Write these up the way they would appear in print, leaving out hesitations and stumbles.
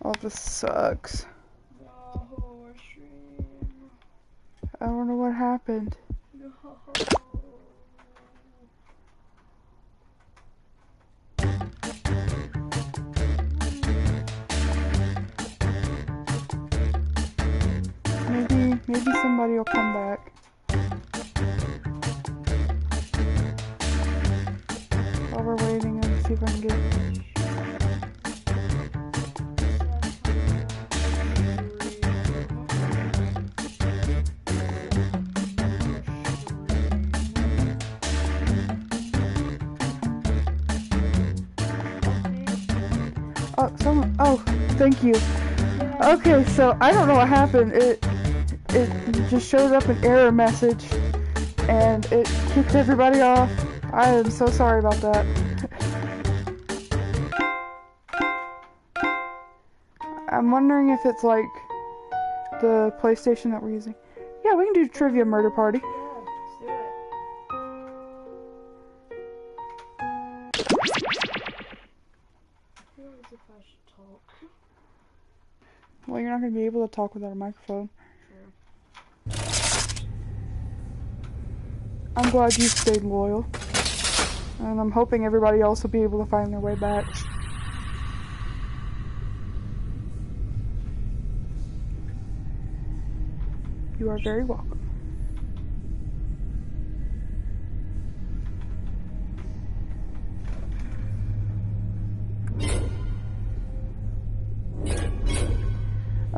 Oh, this sucks. No, stream. I don't know what happened. No. Maybe somebody will come back. While we're waiting, and see if I can get. Oh, someone. Oh, thank you. Okay, so I don't know what happened. It just showed up an error message, and it kicked everybody off. I am so sorry about that. I'm wondering if it's like the PlayStation that we're using. Yeah, we can do trivia murder party. Yeah, let's do it. I feel as if I should talk. Well, you're not going to be able to talk without a microphone. True. I'm glad you stayed loyal. And I'm hoping everybody else will be able to find their way back. You are very welcome.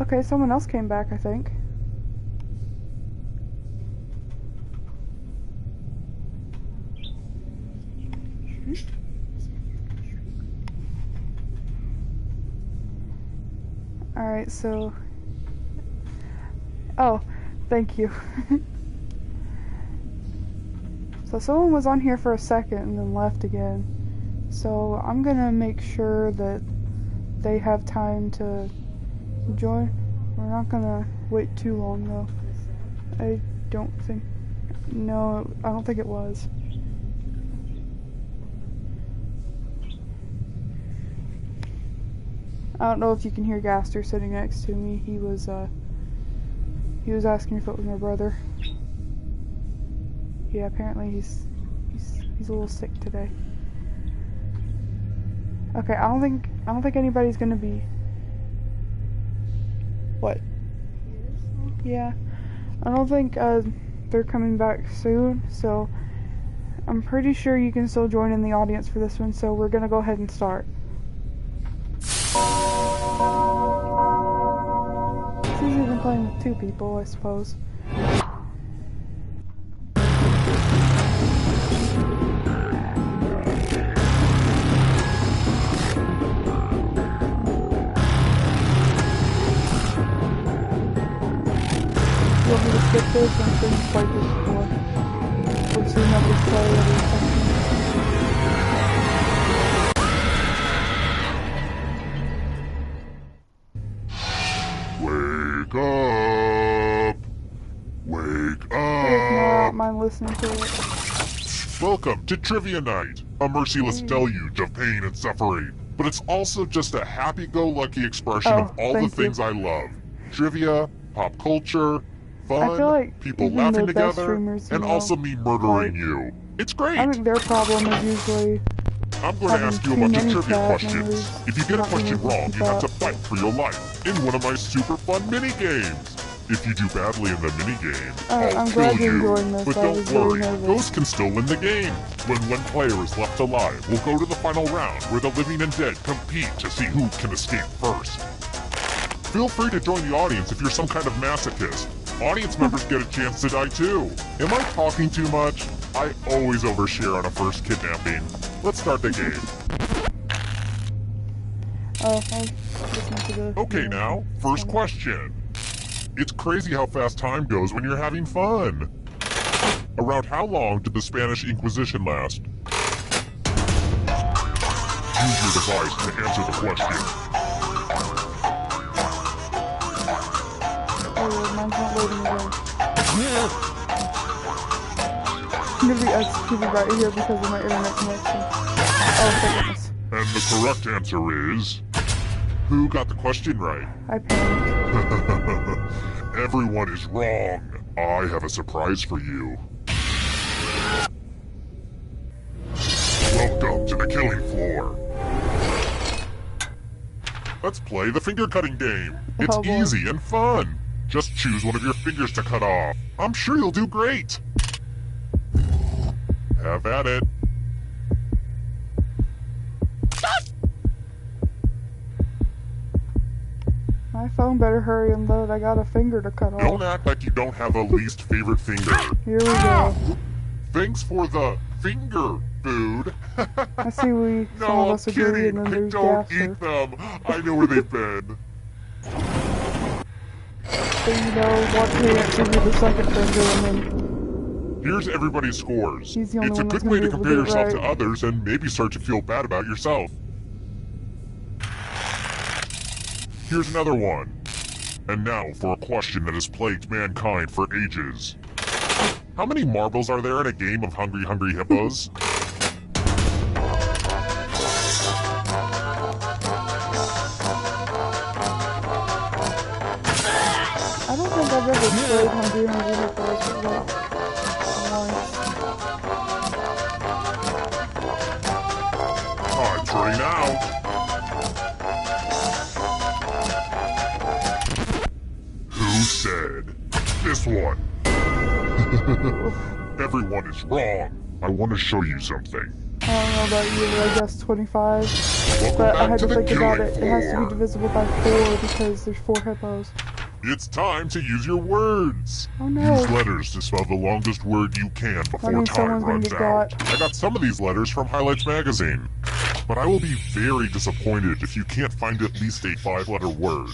Okay, someone else came back, I think. Alright, so... Oh, thank you. So someone was on here for a second and then left again. So I'm gonna make sure that they have time to join. We're not gonna wait too long though. I don't think... No, I don't think it was. I don't know if you can hear Gaster sitting next to me. He was asking if it was my brother. Yeah, apparently he's a little sick today. Okay, I don't think anybody's gonna be. What? Yeah, I don't think they're coming back soon. So I'm pretty sure you can still join in the audience for this one. So we're gonna go ahead and start. It's easier than playing with two people, I suppose. You want me to skip this? I'm sure you've played this before. We've seen nobody play everything. Wake up! Wake If not, I up! don't mind listening to it. Welcome to Trivia Night, a merciless deluge of pain and suffering. But it's also just a happy-go-lucky expression of all the thank you. things I love. Trivia, pop culture, fun, I feel like people even laughing the best together, streamers, and you also know, me murdering like, you. It's great! I think their problem is usually I'm going to having ask you a too bunch of many trivia bad questions. memories, If you get a not being question able to wrong, keep you have to up. fight for your life in one of my super fun mini-games. If you do badly in the minigame, I'll I'm kill glad you're you. enjoying this. But I don't was really worry, nervous. ghosts can still win the game. When one player is left alive, we'll go to the final round where the living and dead compete to see who can escape first. Feel free to join the audience if you're some kind of masochist. Audience members get a chance to die too. Am I talking too much? I always overshare on a first kidnapping. Let's start the game. Oh, I'll listen to the... Okay now, first question. It's crazy how fast time goes when you're having fun. Around how long did the Spanish Inquisition last? Use your device to answer the question. Oh, mine's not loading again. I'm gonna be executed right here because of my internet connection. Oh, thank goodness. And the correct answer is... Who got the question right? I panicked. Everyone is wrong. I have a surprise for you. Welcome to the killing floor. Let's play the finger cutting game. It's Oh, boy. easy and fun. Just choose one of your fingers to cut off. I'm sure you'll do great. Have at it. My phone better hurry and load. I got a finger to cut off. Don't act like you don't have a least favorite finger. Here we go. Thanks for the finger food. I see some No, of I'm us agree, and kidding. then there's Don't Gasser. eat them. I know where they've been. So watch me actually do the second finger, and then Here's everybody's scores. He's the only It's a one that's good way gonna to be able to compare do it yourself to right. others and maybe start to feel bad about yourself. Here's another one. And now for a question that has plagued mankind for ages. How many marbles are there in a game of Hungry Hungry Hippos? I don't think I've ever played Hungry Hungry Hippos, but once. Time's running out. Who said this one? Everyone is wrong. I want to show you something. I don't know about you, but I guess 25. Welcome But I back had to to the think about killing it. It has to be floor. divisible by 4 because there's 4 hippos. It's time to use your words. Oh no. Use letters to spell the longest word you can before means time someone's gonna runs get out. got. I got some of these letters from Highlights magazine. But I will be very disappointed if you can't find at least a 5-letter word.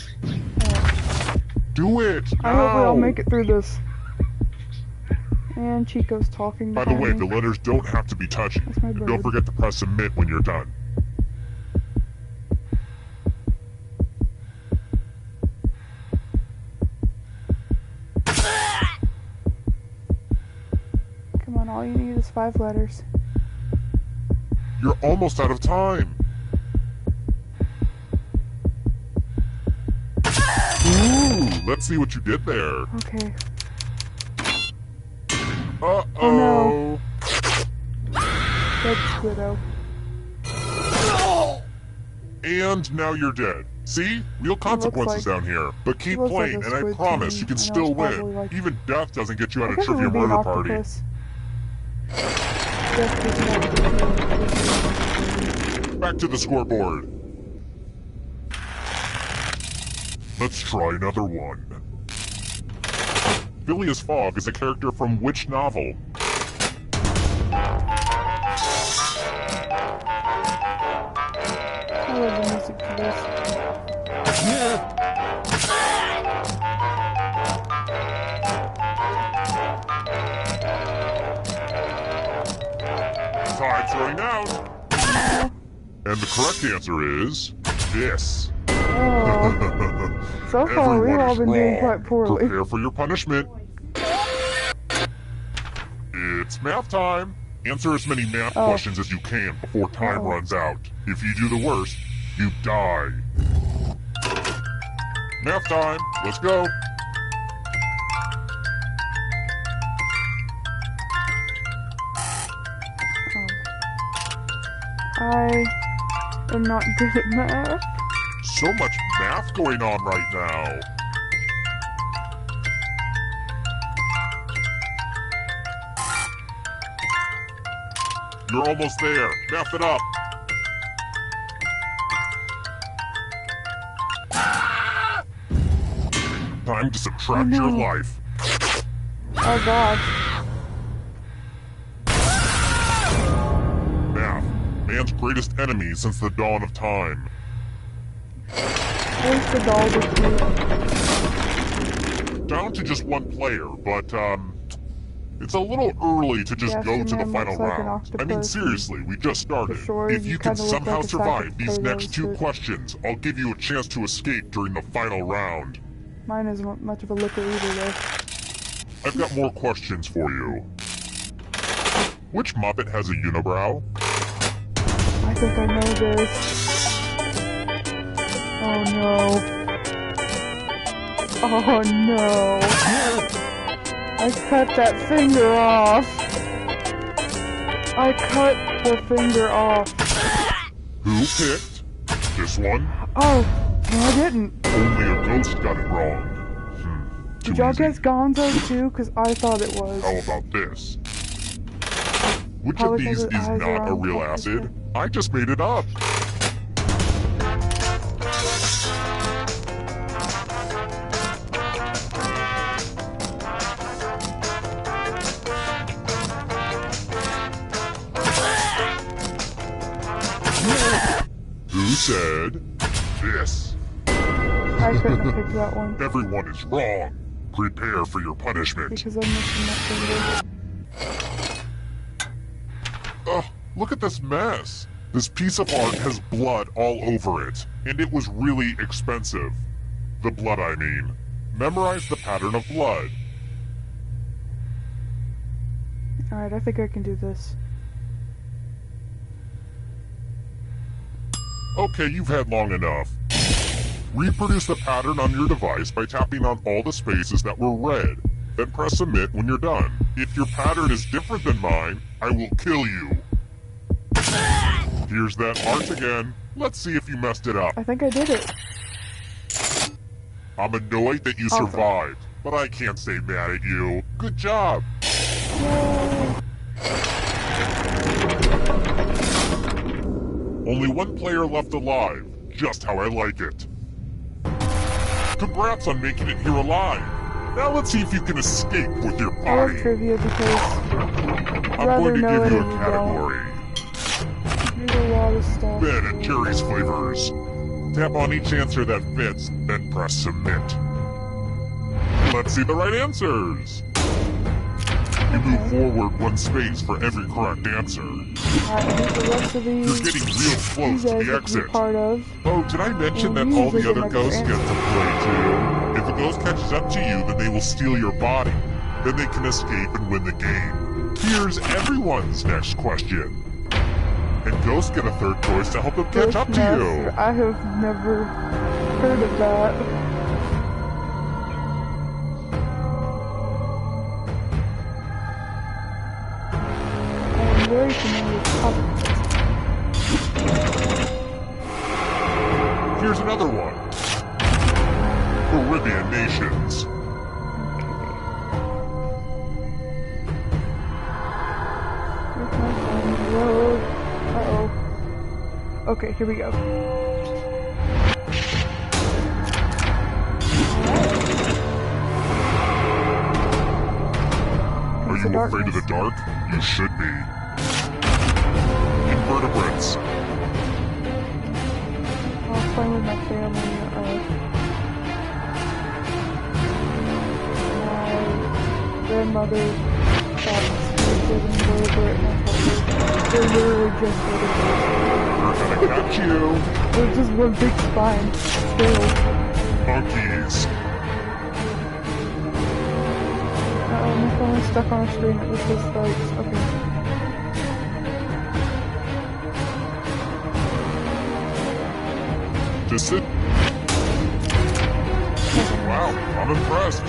Do it! I hope we all now! make it through this. And Chico's talking By the behind way, me. the letters don't have to be touchy. That's my And bird. don't forget to press submit when you're done. Come on, all you need is 5 letters. You're almost out of time. Ooh, let's see what you did there. Okay. Uh-oh. Oh, no. That's Widow. And now you're dead. See? Real consequences like- down here. But keep looks like playing, a and I squid to promise me. you can I know still it's probably win. like- Even death doesn't get you out I of guess it trivia would be an murder party. octopus. Back to the scoreboard. Let's try another one. Phileas Fogg is a character from which novel? I love the music to this. Time's running out. And the correct answer is this. Oh. So far, we've Everyone all is been doing wrong. quite poorly. Prepare for your punishment. It's math time. Answer as many math Oh. questions as you can before time Uh-oh. runs out. If you do the worst, you die. Math time. Let's go. I am not good at math. So much math going on right now. You're almost there. Math it up. Time to subtract your no. life. Oh gosh. Math, man's greatest enemy since the dawn of time. At least the doll was cute. Down to just one player, but, it's a little early to just Yes, go your to the man final looks like an round. I mean, octopus. seriously, we just started. For sure, If you you can kinda look somehow like a sack of survive these next potatoes, 2 but- questions, I'll give you a chance to escape during the final round. Mine isn't much of a looker either, though. I've got more questions for you. Which Muppet has a unibrow? I think I know this. Oh no. Oh no. I cut that finger off. I cut the finger off. Who picked? This one? Oh, no I didn't. Only a ghost got it wrong. Too Did y'all easy. guess Gonzo too? Cause I thought it was. How about this? Which Probably of these 'cause his is eyes are not a on real top of his acid? head. I just made it up. Who said this? I couldn't have picked that one Everyone is wrong. Prepare for your punishment. because I'm missing that finger. Ugh, look at this mess. This piece of art has blood all over it, and it was really expensive. The blood, I mean. Memorize the pattern of blood. Alright, I think I can do this. Okay, you've had long enough. Reproduce the pattern on your device by tapping on all the spaces that were red. Then press submit when you're done. If your pattern is different than mine, I will kill you. Here's that art again. Let's see if you messed it up. I think I did it. I'm annoyed that you Awesome. survived, but I can't stay mad at you. Good job. Yay. Only one player left alive, just how I like it. Congrats on making it here alive. Now let's see if you can escape with your I love body. trivia because I'm rather going to know give it you a or you category. there's a lot of stuff. Ben and Jerry's flavors. Tap on each answer that fits, then press submit. Let's see the right answers. You move forward one space for every correct answer. Alright, I think the rest of You're these getting real you close to guys the get to be exit. part of. Oh, did I mention that And all these the are other the ghosts get answers. to play too? If a ghost catches up to you, then they will steal your body. Then they can escape and win the game. Here's everyone's next question. And ghosts get a third choice to help them catch up to you. I have never heard of that. I'm very familiar with puppets. Here's another one. Caribbean nations. Here's my phone. Road. Uh-oh. Okay, here we go. Are you afraid of the dark? You should be. Invertebrates. I was playing with my family. My grandmother thought she was an invertebrate, and I told her they're literally just vertebrates. We're gonna catch you. They're just one big spine. Still. Monkeys. My phone is stuck on a screen that was just like, okay. Just sit. Wow, I'm impressed.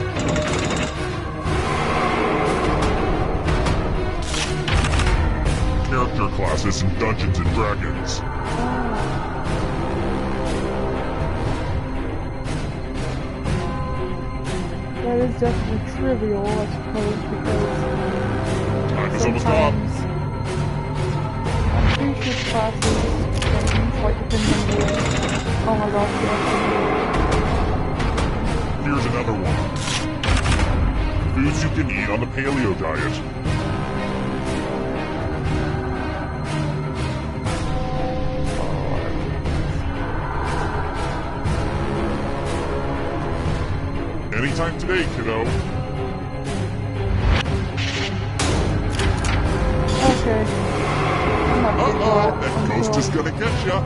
Character classes in Dungeons and Dragons. That is definitely trivial, I suppose, because Time is almost up. sometimes I'm pretty sure classes change, like depending on the year. Oh my gosh, yes. Here's another one. Foods you can eat on the paleo diet. Anytime today, kiddo. Okay. I'm not gonna Uh-oh, do it. that I'm ghost is going. gonna get ya.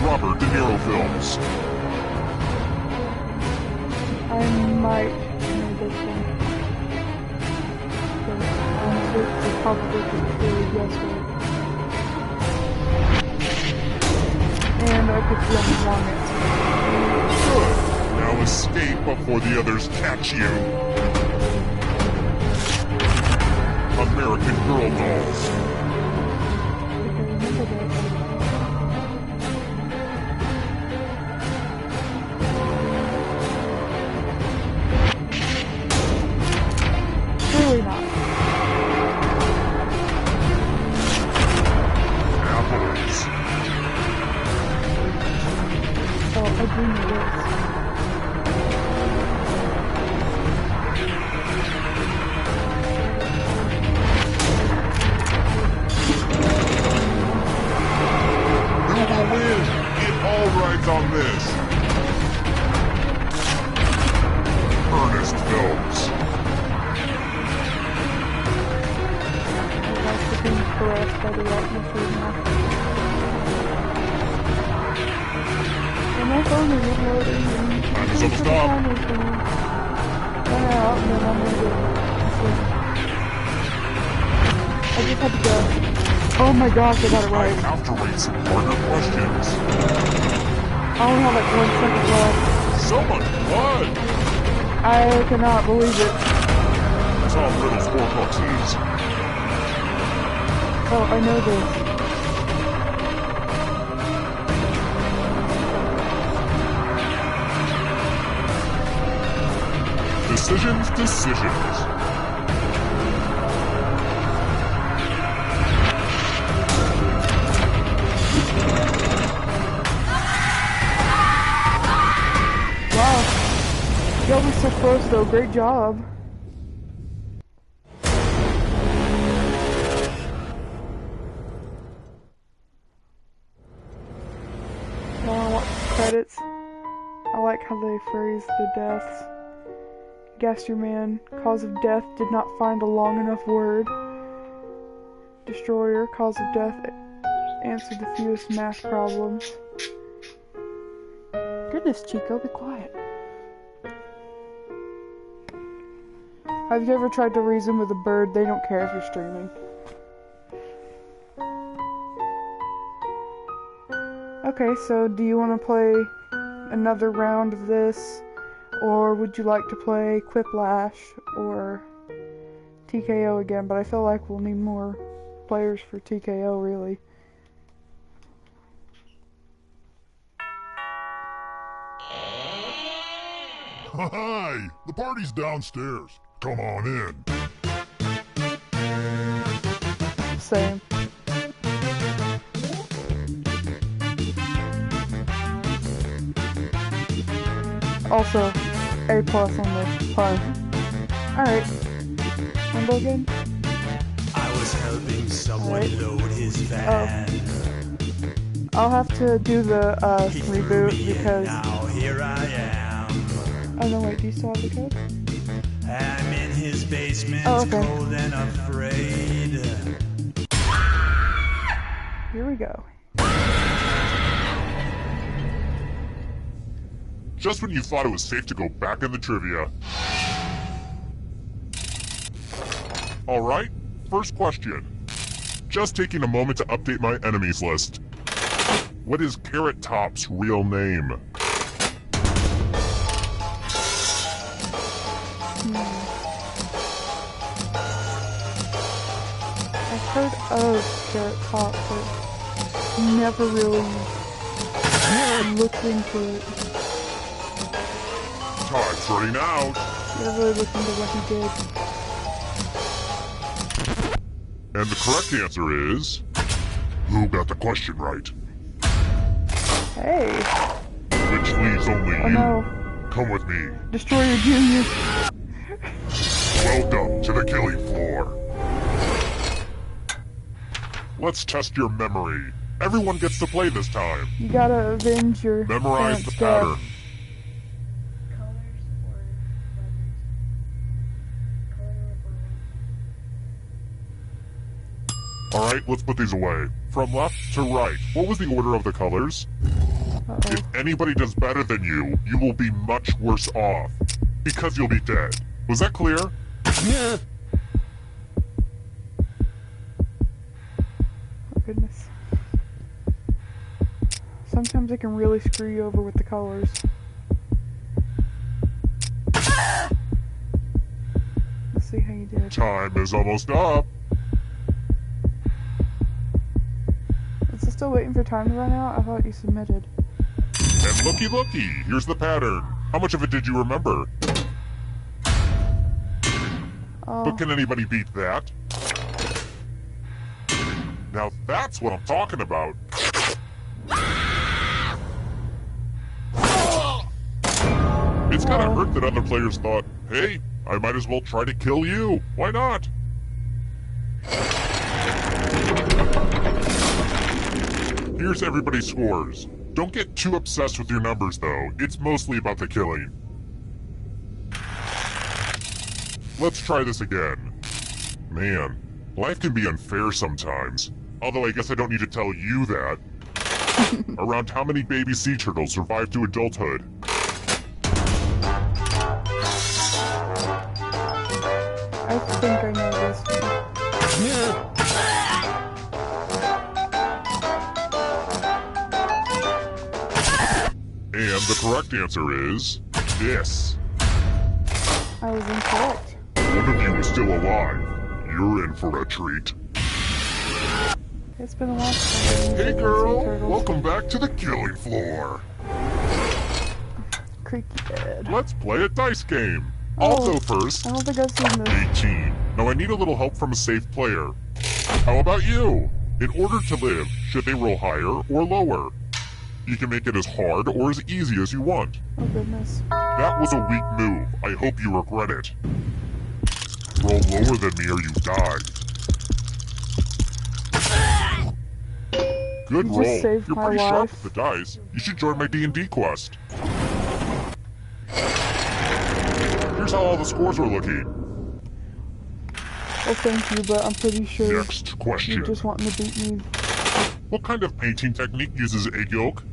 Robert De Niro films. I might know this one. But honestly, it's probably just really guess right. and I picked the wrong answer. Good. Now escape before the others catch you. American Girl dolls. Clearly not. Apples. Oh, I do know this. Who will win? It all rides on this. Ernest Phelps. That's the being caressed by the atmosphere now. And my phone isn't loading. Time is up, stop. Run out, and then I'm gonna get I just had to go. Oh my gosh, I got it I right. have to rate some harder questions. I only have like 1 second left. So much blood. I cannot believe it. Tom Riddle's Horcruxes. Oh, I know this. Decisions. Wow. Y'all were so close though, great job. Now I want credits. I like how they phrase the deaths. Gaster Man, cause of death, did not find a long enough word. Destroyer, cause of death, answered the fewest math problems. Goodness, Chico, be quiet. Have you ever tried to reason with a bird? They don't care if you're streaming. Okay, so do you want to play another round of this? Or would you like to play Quiplash or TKO again? But I feel like we'll need more players for TKO, really. Hi! The party's downstairs. Come on in. Same. Also, A+ on this pun. Alright. Wanna go again? I was helping someone load his van. I'll have to do the He threw reboot me in, because... now here I am. Oh no, wait, do you still have the code? I'm in his basement, Oh, okay. cold and afraid. Here we go. Just when you thought it was safe to go back in the trivia. Alright, first question. Just taking a moment to update my enemies list. What is Carrot Top's real name? I've heard of Carrot Top, but never really looked into it. Time's running out. Never really looked into what he did. And the correct answer is... Who got the question right? Hey! Which leaves only Oh you. no. Come with me. Destroyer Junior! Welcome to the killing floor. Let's test your memory. Everyone gets to play this time. You gotta avenge your Memorize the parents' pattern. death. Colors or letters? Color or Alright, let's put these away. From left to right, what was the order of the colors? Uh-oh. If anybody does better than you, you will be much worse off. Because you'll be dead. Was that clear? Oh goodness. sometimes it can really screw you over with the colors. Let's see how you did. Time is almost up. Is it still waiting for time to run out? I thought you submitted. And looky, here's the pattern. How much of it did you remember? But can anybody beat that? Now that's what I'm talking about. It's gotta hurt that other players thought, hey, I might as well try to kill you. Why not? Here's everybody's scores. Don't get too obsessed with your numbers, though. It's mostly about the killing. Let's try this again. Man, life can be unfair sometimes. Although I guess I don't need to tell you that. Around how many baby sea turtles survive to adulthood? I think I know this one. And the correct answer is this. I was incorrect. One of you is still alive. You're in for a treat. It's been a while since I've Hey seen girl, turtles. welcome back to the killing floor. Creaky bed. Let's play a dice game. I'll Oh, go first. I don't think I've seen this. 18. Now I need a little help from a safe player. How about you? In order to live, should they roll higher or lower? You can make it as hard or as easy as you want. Oh goodness. That was a weak move. I hope you regret it. Roll lower than me or you die. Good You just roll. saved You're my pretty sharp life. with the dice. You should join my D&D quest. Here's how all the scores are looking. Well, thank you, but I'm pretty sure Next question. you're just wanting to beat me. What kind of painting technique uses egg yolk?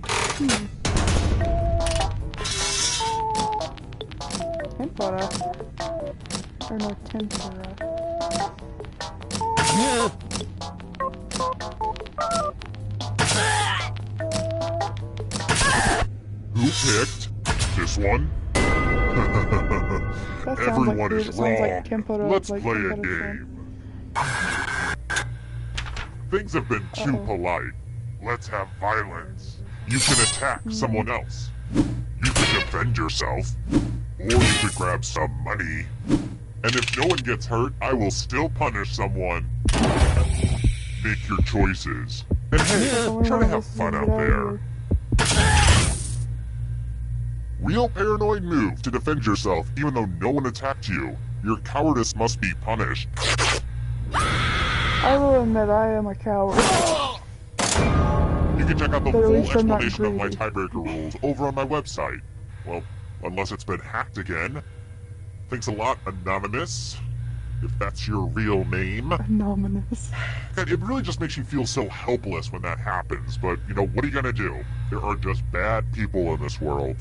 Tempura. Or no, tempura. Who picked this one? That sounds Everyone like is food. It sounds wrong. like tempura. Let's like play a tempura game. shrimp. Things have been too Uh-oh. polite. Let's have violence. You can attack someone else. You can defend yourself. Or you could grab some money. And if no one gets hurt, I will still punish someone. Make your choices. And hey, Only try one to of have us is fun gonna out get there. of Real paranoid move to defend yourself even though no one attacked you. Your cowardice must be punished. I will admit I am a coward. You can check out the But at full least I'm not explanation of my greedy. tiebreaker rules over on my website. Well, unless it's been hacked again. Thanks a lot, Anonymous. If that's your real name. Anonymous. God, it really just makes you feel so helpless when that happens, but, you know, what are you gonna do? There are just bad people in this world.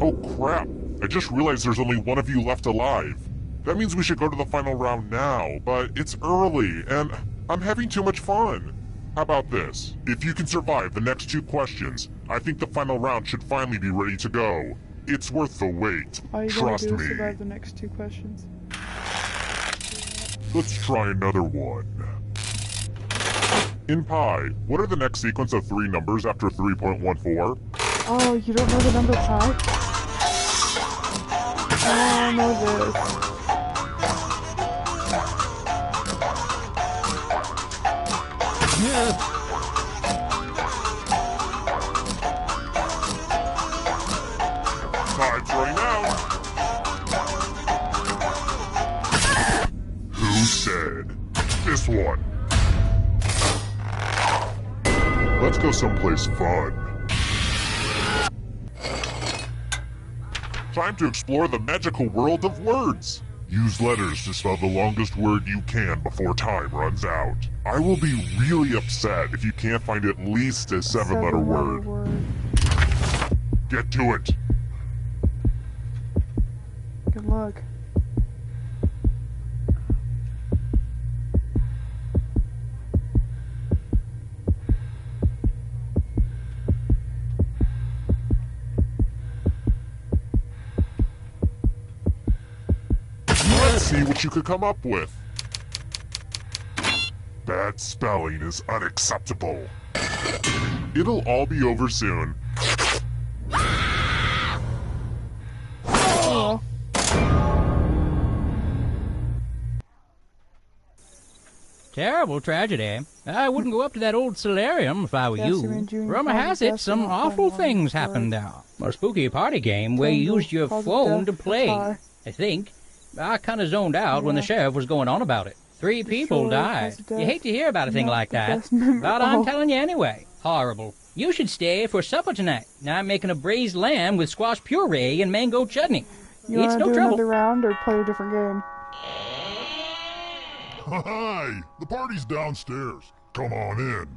Oh crap, I just realized there's only one of you left alive. That means we should go to the final round now, but it's early, and I'm having too much fun. How about this? If you can survive the next 2 questions, I think the final round should finally be ready to go. It's worth the wait. All you gotta Trust do is me. survive the next 2 questions. Let's try another one. In Pi, what are the next sequence of 3 numbers after 3.14? Oh, you don't know the number pi? Oh, I know this. Time's running out. Who said? This one. Let's go someplace fun. Time to explore the magical world of words. Use letters to spell the longest word you can before time runs out. I will be really upset if you can't find at least a 7-letter word. Get to it. Good luck. you could come up with. Bad spelling is unacceptable. It'll all be over soon. Oh. Terrible tragedy. I wouldn't go up to that old solarium if I were you. Rumor has it some awful things happened there. A spooky party game where you used your phone to play, I think. I kind of zoned out when the sheriff was going on about it. 3 people died. You hate to hear about a thing like that, but I'm telling you anyway. Horrible. You should stay for supper tonight. I'm making a braised lamb with squash puree and mango chutney. You It's want to no do trouble. another round or play a different game? Hi! The party's downstairs. Come on in.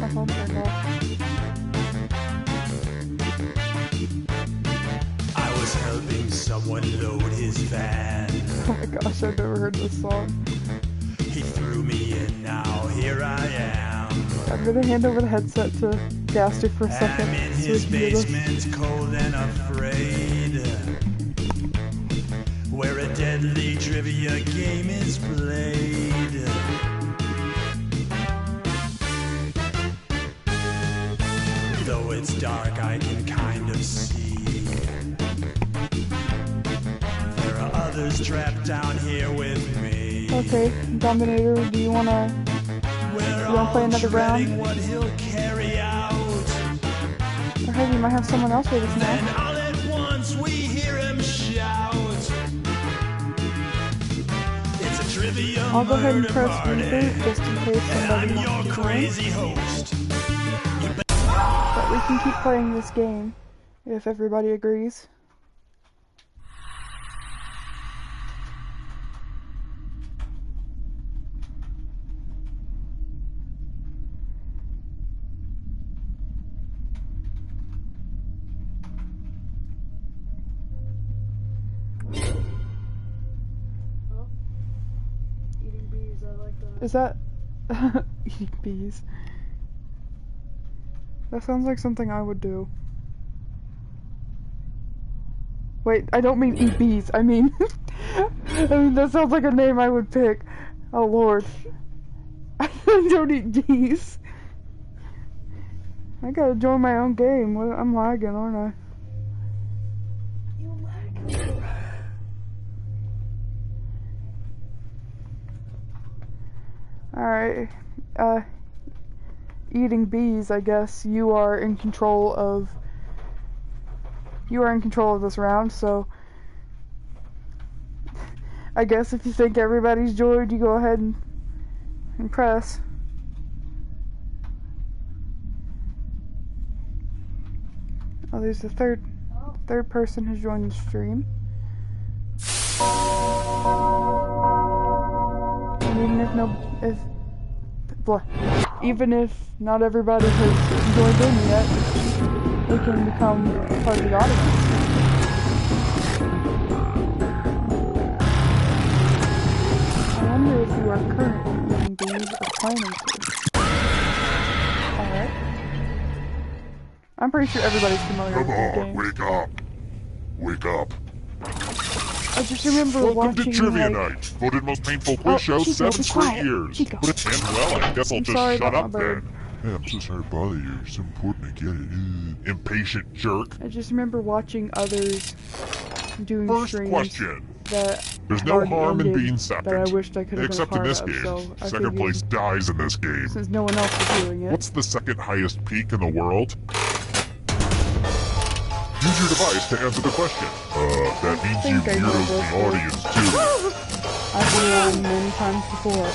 My phone turned off. I was helping someone load his van. Oh my gosh, I've never heard this song. He threw me in, now here I am. I'm gonna hand over the headset to Gaster for a second. I'm in so his we can hear this. basement, cold and afraid, where a deadly trivia game is played. Though it's dark, I can kind of see there are others trapped down here with me. Okay, Dominator, do you wanna play another round? What he'll carry out. Or hey, we might have someone else with us Then now. all at once we hear him shout. It's a trivia I'll go ahead and murder press party, reboot just in case and somebody I'm wants your to join. crazy host. But we can keep playing this game if everybody agrees. Eating bees, I like that. Is that eating bees? That sounds like something I would do. Wait, I don't mean eat bees. I mean, that sounds like a name I would pick. Oh lord, I don't eat bees. I gotta join my own game. I'm lagging, aren't I? You lag. Alright, eating bees, I guess you are in control of this round, so I guess if you think everybody's joined, you go ahead and press. Oh, there's the third person who's joined the stream. And even if not everybody has joined in yet, we can become part of the audience. I wonder if you are currently eating bees or planning to. Alright. I'm pretty sure everybody's familiar Come with the on, game. wake up. Wake up. I just remember Welcome watching, to Trivia like, Night, voted most painful quiz show Chico, 7 be straight quiet. years. Chico. And well, I guess I'll I'm just sorry shut about up my bird. then. Hey, I'm so sorry to bother you. It's so important I get it. Impatient jerk. I just remember watching others doing First streams question. that There's had no already harm in ended being that second. I wished I could have been a Except in part this of, game. so I Second place figured, dies in this game. since no one else was doing it. What's the second highest peak in the world? Use your device to answer the question. That means you think I know weirdos in the this audience too. I've been on many times before.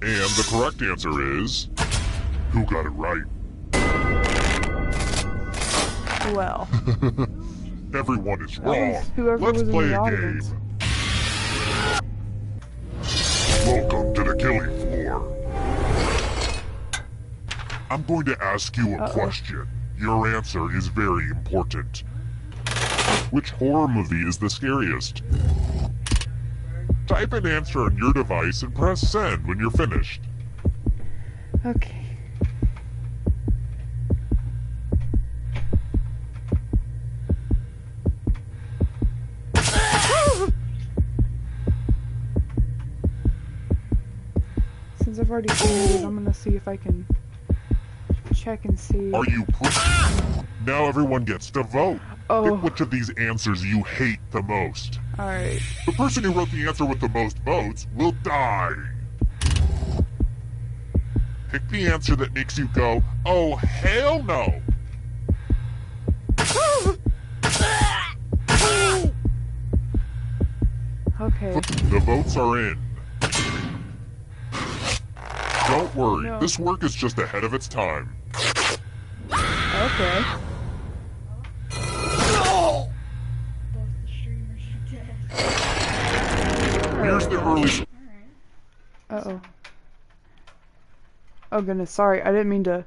And the correct answer is... Who got it right? Well, Everyone is that wrong. was whoever Let's was in play the a audience. game. Welcome to the killing floor. I'm going to ask you a question. Your answer is very important. Which horror movie is the scariest? Type an answer on your device and press send when you're finished. Okay. Since I've already seen it, I'm gonna see if I can check and see. Are you Now everyone gets to vote. Oh. Pick which of these answers you hate the most. Alright. The person who wrote the answer with the most votes will die. Pick the answer that makes you go, oh hell no. Okay. The votes are in. Don't worry, No. this work is just ahead of its time. Okay. Both the streamers are dead. Here's the early Uh-oh. Oh goodness, sorry, I didn't mean to.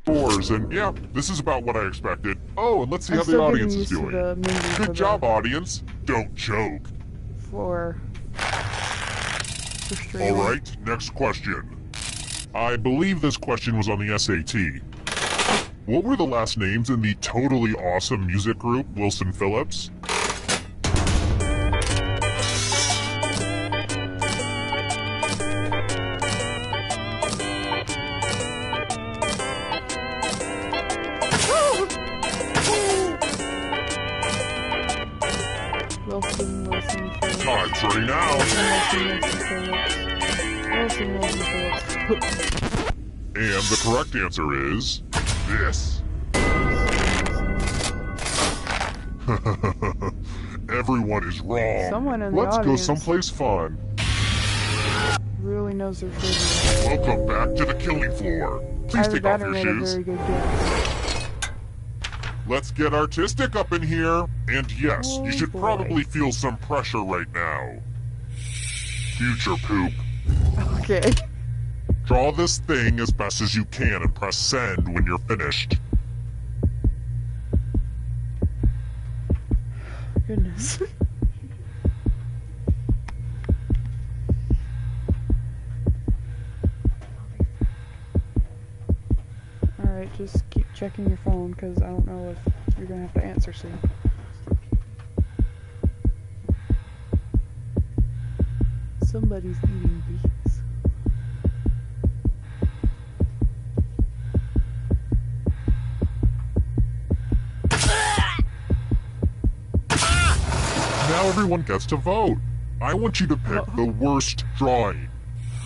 scores, and yeah, this is about what I expected. Oh, and let's see I'm how the still getting audience is used to doing. the menu for Good job, audience. Don't choke. For streaming. Alright, next question. I believe this question was on the SAT. What were the last names in the totally awesome music group Wilson Phillips? Wilson Phillips. Time's running out. Wilson Phillips. And the correct answer is this. Everyone is wrong. Someone in the Let's go audience someplace fun. really knows their trivia. Welcome back to the killing floor. Please Either take off that or your made a shoes. very good guess. Let's get artistic up in here. And yes, Oh, you should boy. probably feel some pressure right now. Future poop. Okay. Draw this thing as best as you can and press send when you're finished. Goodness. Alright, just keep checking your phone because I don't know if you're gonna have to answer soon. Somebody's eating bees. Now everyone gets to vote. I want you to pick the worst drawing.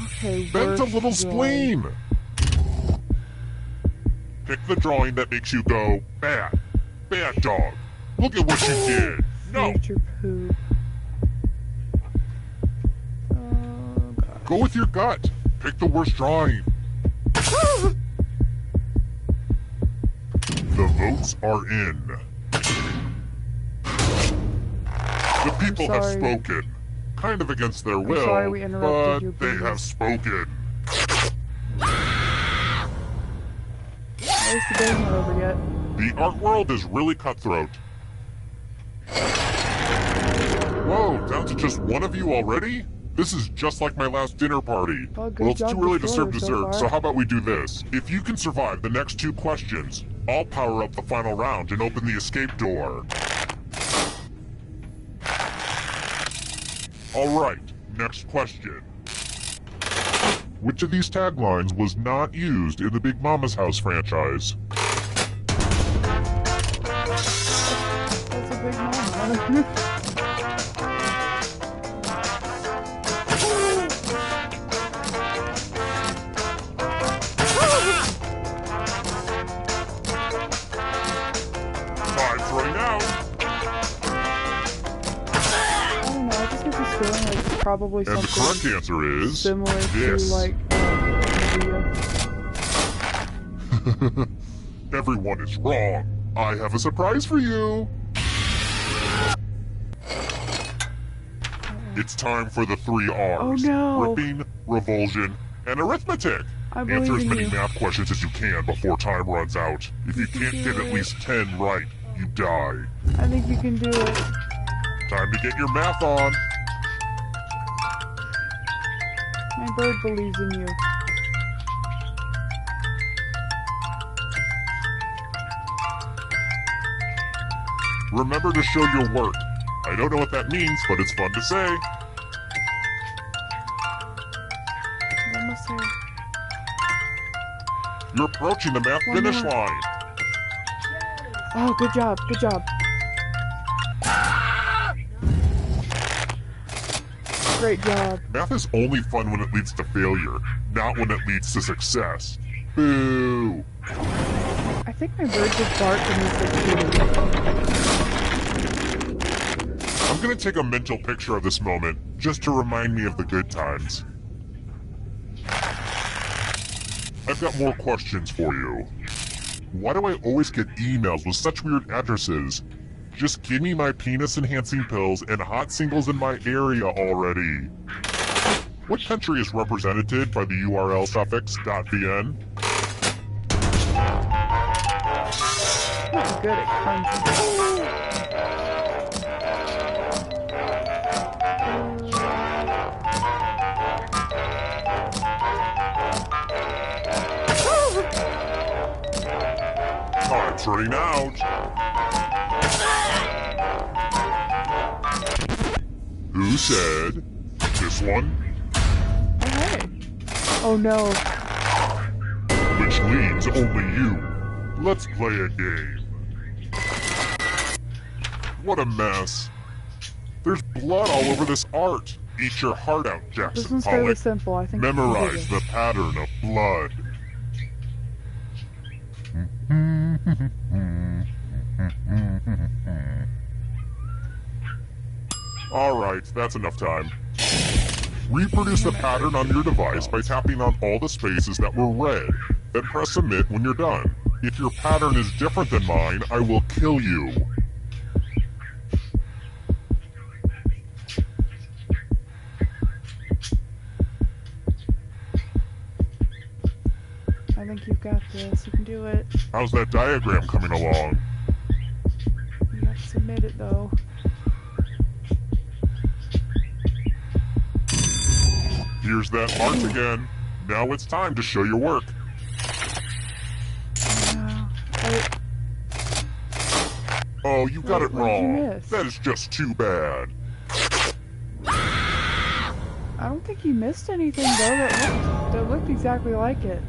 Okay, Bent a worst little drawing. spleen. Pick the drawing that makes you go, bad. Bad dog. Look at what you did. No. Future poop. Oh god. Go with your gut. Pick the worst drawing. The votes are in. The people have sorry. spoken. Kind of against their will, sorry we interrupted your but they previous- have spoken. At least the game's not over yet. The art world is really cutthroat. Whoa, down to just one of you already? This is just like my last dinner party. Well, good Well, it's job too early to serve destroyer so dessert, so far. how about we do this? If you can survive the next 2 questions, I'll power up the final round and open the escape door. Alright, next question. Which of these taglines was not used in the Big Mama's House franchise? That's a big mama. Time's running out. I don't know, I just get this feeling like it's probably And the correct something answer is similar this. to like Maria. Everyone is wrong. I have a surprise for you. It's time for the 3 R's. Oh, no. Ripping, revulsion, and arithmetic. I Answer believe as in many you. math questions as you can before time runs out. If you can can't do get at it. least 10 right, you die. I think you can do it. Time to get your math on. My bird believes in you. Remember to show your work. I don't know what that means, but it's fun to say. Almost there. You're approaching the math finish line. Oh, good job, good job. Great job. Math is only fun when it leads to failure, not when it leads to success. Boo! I think my bird just barked and he's I'm gonna take a mental picture of this moment, just to remind me of the good times. I've got more questions for you. Why do I always get emails with such weird addresses? Just give me my penis-enhancing pills and hot singles in my area already. What country is represented by the URL suffix .vn? not good at country. Time's running out. Who said this one? Oh, hey. Oh no. Which leaves only you. Let's play a game. What a mess. There's blood all over this art. Eat your heart out, Jackson This one's fairly Pollock. simple. I think Memorize the pattern of blood. Alright, that's enough time. Reproduce the pattern on your device by tapping on all the spaces that were red, then press submit when you're done. If your pattern is different than mine, I will kill you. I think you've got this. You can do it. How's that diagram coming along? You have to submit it though. Here's that heart again. Now it's time to show your work. Oh, you got it What did you wrong. miss? That is just too bad. I don't think you missed anything though. That looked exactly like it.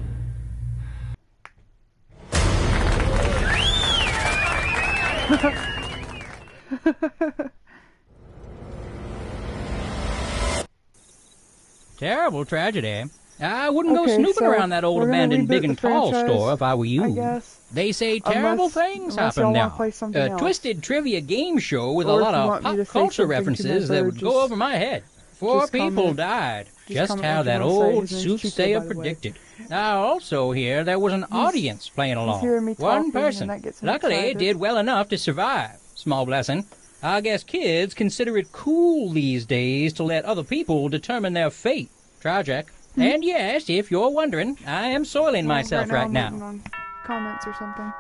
Terrible tragedy. I wouldn't go Okay, snooping so around that old we're gonna abandoned reboot Big and the Tall franchise, store if I were you. I guess. They say terrible things unless y'all happen wanna now. play something A else. twisted trivia game show with Or a if lot you of want me to pop say culture something to my references that bird, would go just- over my head. 4 just people comment. died, Just just comment how what you that wanna say. old His name's Chico, soothsayer by the way. predicted. I also hear there was an audience playing along. hearing me One talking, and person. that gets him Luckily, excited. did well enough to survive. Small blessing. I guess kids consider it cool these days to let other people determine their fate. Tragic. And yes, if you're wondering, I am soiling myself right I'm now. waiting on comments or something.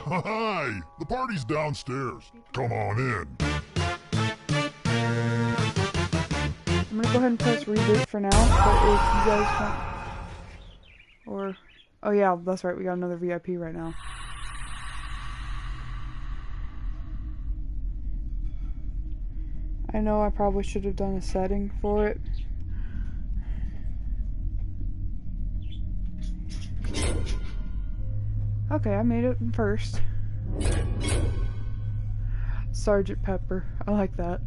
Hi, the party's downstairs. Come on in. I'm gonna go ahead and press reboot for now, but if you guys want... Or... Oh yeah, that's right, we got another VIP right now. I know I probably should have done a setting for it. Okay, I made it first. Sergeant Pepper, I like that.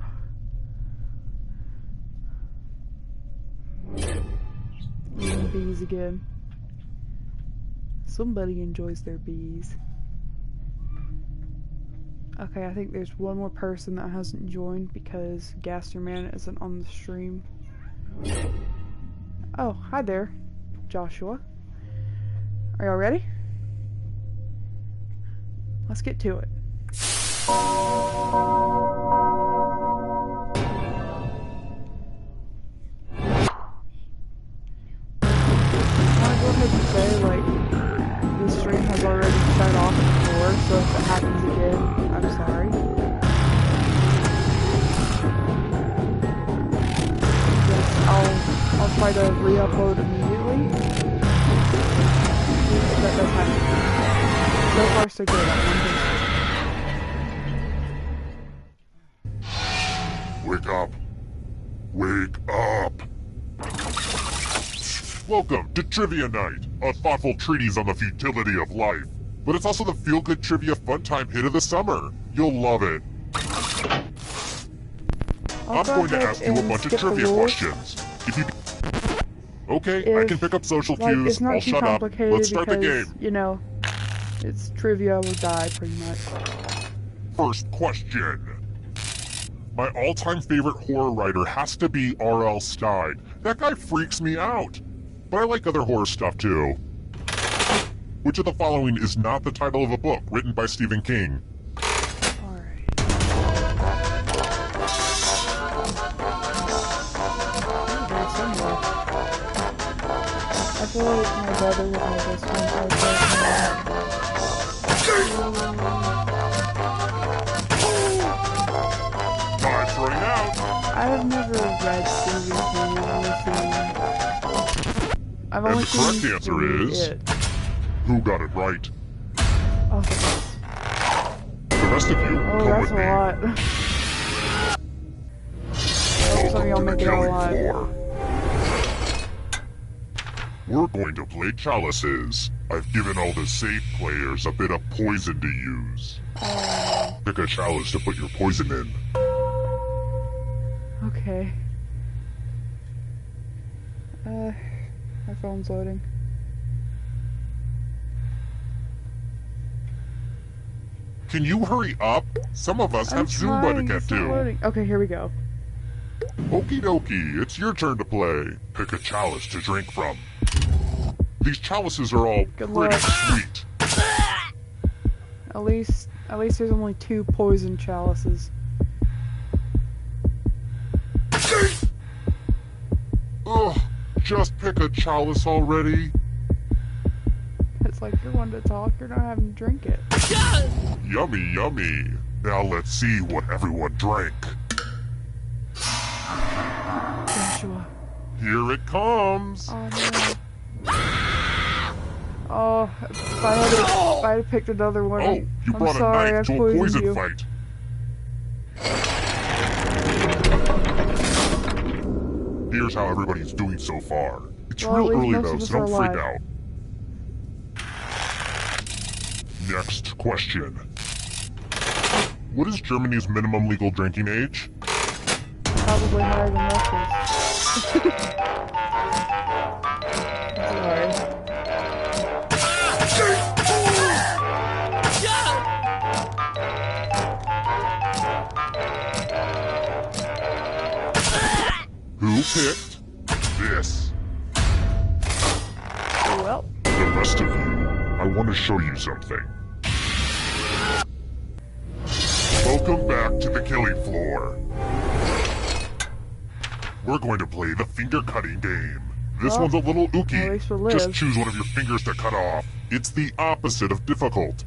Eating bees again. Somebody enjoys their bees. Okay, I think there's one more person that hasn't joined because Gasterman isn't on the stream. Oh, hi there, Joshua. Are y'all ready? Let's get to it. I want to go ahead and say, like, this stream has already shut off before, I'll try to re-upload immediately. That does happen. So far so good at one thing. Wake up. Wake up. Welcome to Trivia Night, a thoughtful treatise on the futility of life. But it's also the feel-good trivia fun time hit of the summer. You'll love it. I'm going to ask you a bunch of trivia questions. If you... Okay, I can pick up social cues. It's not I'll too shut up. complicated Let's start the because, game. you know, it's trivia or die, pretty much. First question. My all-time favorite horror writer has to be R.L. Stine. That guy freaks me out. But I like other horror stuff too. Which of the following is not the title of a book written by Stephen King? Alright. I feel like my brother would have this one. Time's running out. I have never read Stephen King. I've only seen... And the correct answer is... It. Who got it right? Oh, goodness. The rest of you, come that's with a me. lot. Some of y'all make it a lot. We're going to play chalices. I've given all the safe players a bit of poison to use. Pick a chalice to put your poison in. Okay. My phone's loading. Can you hurry up? Some of us have Zumba to get to. Okay, here we go. Okie dokie, it's your turn to play. Pick a chalice to drink from. These chalices are all Good pretty luck. sweet. At least there's only 2 poison chalices. Ugh, just pick a chalice already. It's like you're one to talk, you're not having to drink it. Yummy, yummy. Now let's see what everyone drank. Joshua. Here it comes. Oh no. Oh, if I had picked another one. Oh, you I'm brought sorry, a knife I've to a poisoned poison you. fight. Here's how everybody's doing so far. It's Well, real at least early most though, of us so are don't freak alive. out. Next question. What is Germany's minimum legal drinking age? Probably higher than Russia's. Sorry. Who picked this? Well, The rest of you, I want to show you something. Welcome back to the killing floor. We're going to play the finger cutting game. This Well, one's a little at least ooky. we'll live. Just choose one of your fingers to cut off. It's the opposite of difficult.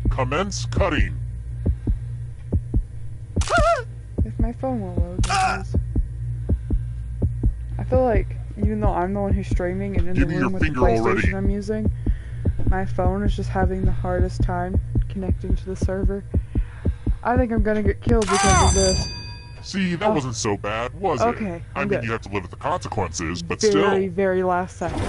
Commence cutting. if my phone will load, please. I feel like, even though I'm the one who's streaming and in Give the me room your with the finger PlayStation already. I'm using, my phone is just having the hardest time connecting to the server. I think I'm gonna get killed because of this. See, that wasn't so bad, was it? Okay, I I'm mean, good. you have to live with the consequences, but Very, still. very last second.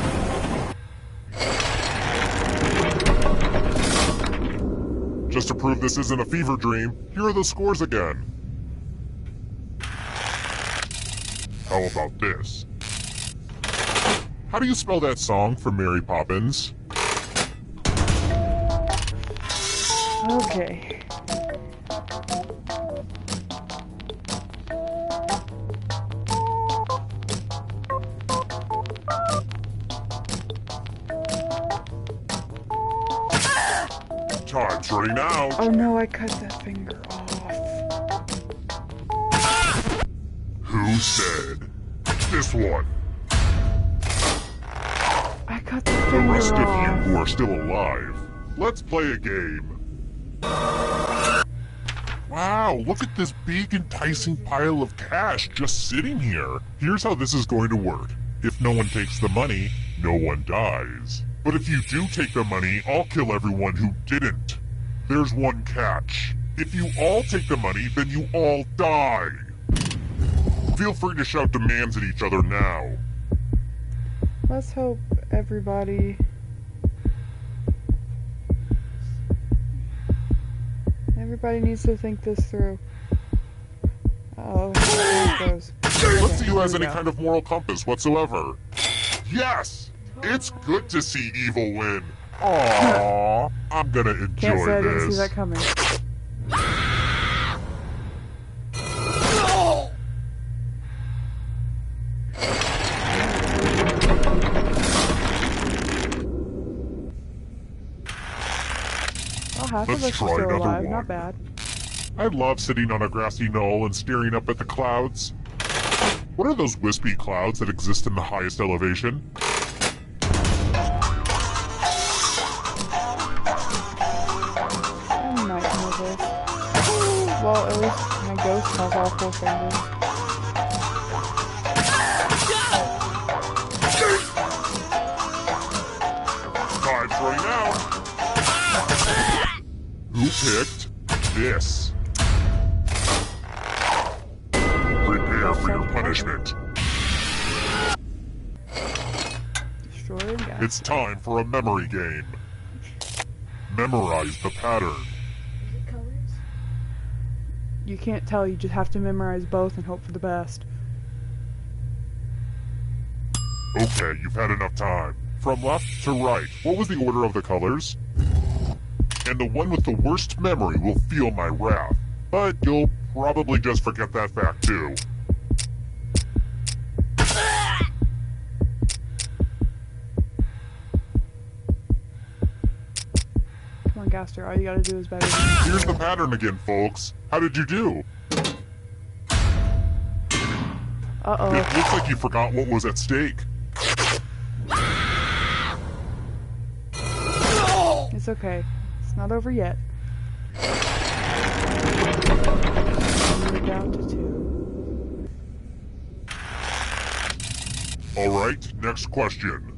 Just to prove this isn't a fever dream, here are the scores again. How about this? How do you spell that song from Mary Poppins? Okay. Time's running out. Oh no, I cut that finger off. Who said? This one. I cut the The finger rest of you off. who are still alive, let's play a game. Wow, look at this big enticing pile of cash just sitting here. Here's how this is going to work. If no one takes the money, no one dies. But if you do take the money, I'll kill everyone who didn't. There's one catch. If you all take the money, then you all die. Feel free to shout demands at each other now. Let's hope everybody... Everybody needs to think this through. Uh-oh, there it goes. Let's see who has any kind of moral compass whatsoever. Yes! It's good to see evil win. Aww, I'm gonna enjoy this. Can't say I didn't see that coming. Oh, half of us are still alive, not bad. I love sitting on a grassy knoll and staring up at the clouds. What are those wispy clouds that exist in the highest elevation? I might know this. Well, at least my ghost has all 4 fingers. Time's running out. Who picked this? Prepare for your punishment. Destroying gas. It's time for a memory game. Memorize the pattern. Is it colors? You can't tell, you just have to memorize both and hope for the best. Okay, you've had enough time. From left to right, what was the order of the colors? And the one with the worst memory will feel my wrath. But you'll probably just forget that fact too. Come on, Gaster, all you gotta do is better than me. Here's the pattern again, folks. How did you do? Uh-oh. It looks like you forgot what was at stake. It's okay. It's not over yet. We're down to 2. Alright, next question.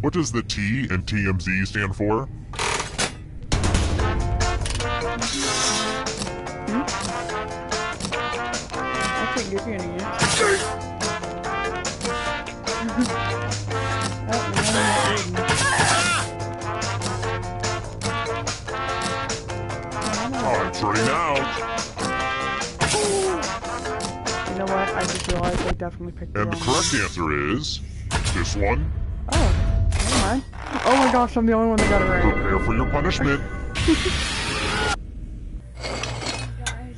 What does the T and TMZ stand for? I can't give you any answer. Time's running out. You know what? I just realized I definitely picked the And the wrong correct answer is this one. Oh, never mind. Oh my gosh, I'm the only one that got it right. Prepare for your punishment. Guys.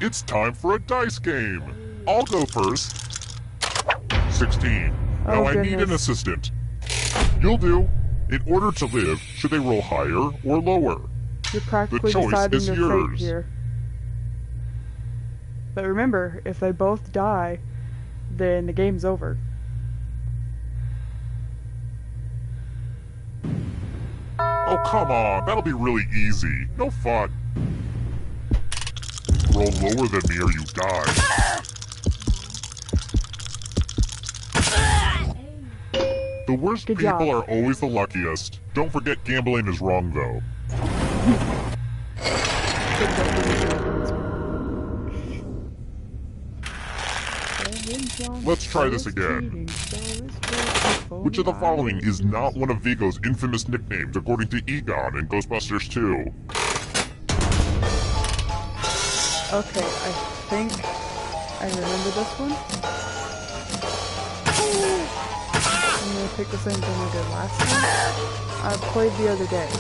It's time for a dice game. I'll go first. 16. Now I need an goodness. assistant. You'll do. In order to live, should they roll higher or lower? You're practically choice deciding is their fate yours. here. But remember, if they both die, then the game's over. Oh, come on. That'll be really easy. No fun. Roll lower than me or you die. The worst Good people job. are always the luckiest. Don't forget gambling is wrong, though. Let's try this again. Which of the following is not one of Vigo's infamous nicknames according to Egon in Ghostbusters 2? Okay, I think I remember this one. I'm gonna pick the same thing I did last time. I played the other day,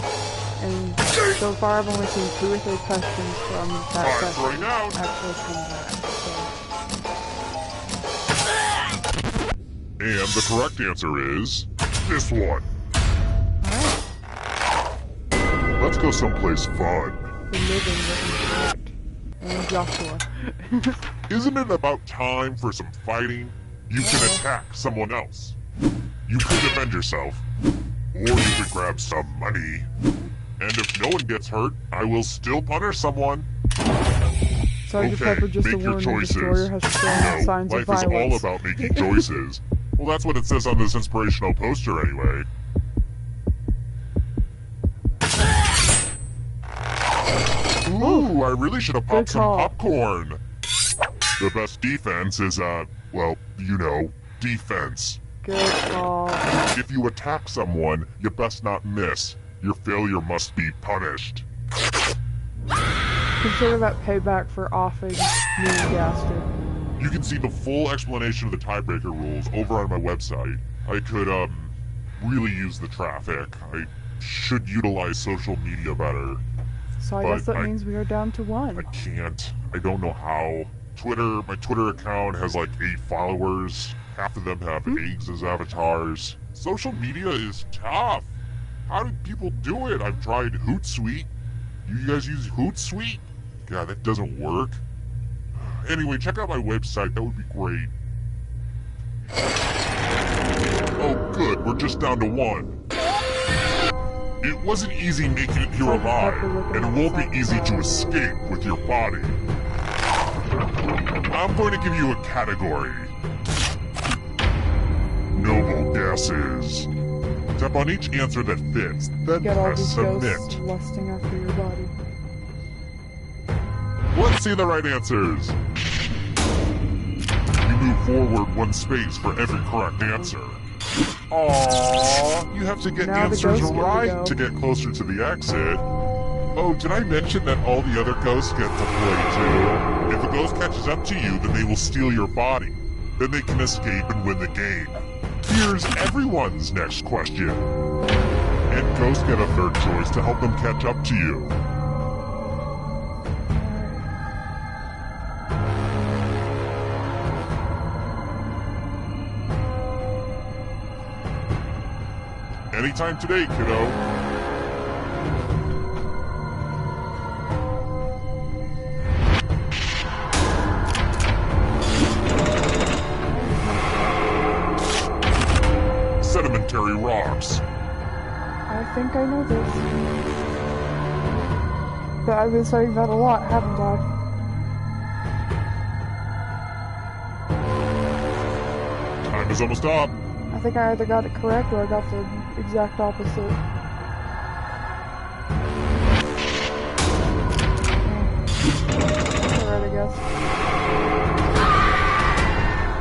and so far I've only seen 2 or 3 questions from that Time's session running out. actually come back. And the correct answer is this one. Alright, Let's go someplace fun. the living that is correct. And Joshua. Isn't it about time for some fighting? You can attack someone else. You could defend yourself. Or you could grab some money. And if no one gets hurt, I will still punish someone. Sergeant Pepper just make your choices. Destroyer has shown signs life of violence. is all about making choices. Well, that's what it says on this inspirational poster anyway. Ooh, I really should have popped some popcorn. The best defense is, well, you know, defense. Good call. If you attack someone, you best not miss. Your failure must be punished. Consider that payback for offing me and Gaster. You can see the full explanation of the tiebreaker rules over on my website. I could, really use the traffic. I should utilize social media better. So I guess that means we are down to 1. I can't. I don't know how. My Twitter account has like 8 followers. Half of them have eggs as avatars. Social media is tough. How do people do it? I've tried Hootsuite. You guys use Hootsuite? God, that doesn't work. Anyway, check out my website. That would be great. Oh, good. We're just down to 1. It wasn't easy making it here alive, and it won't be easy to escape with your body. I'm going to give you a category. Noble guesses. Tap on each answer that fits, then press submit. Lusting after your body. Let's see the right answers. You move forward 1 space for every correct answer. Aww, you have to get answers right to get closer to the exit. Oh, did I mention that all the other ghosts get to play too? If a ghost catches up to you, then they will steal your body. Then they can escape and win the game. Here's everyone's next question. And ghosts get a 3rd choice to help them catch up to you. Anytime today, kiddo. Sedimentary rocks. I think I know this. But I've been saying that a lot, haven't I? Time is almost up. I think I either got it correct or I got the exact opposite. Alright, I guess.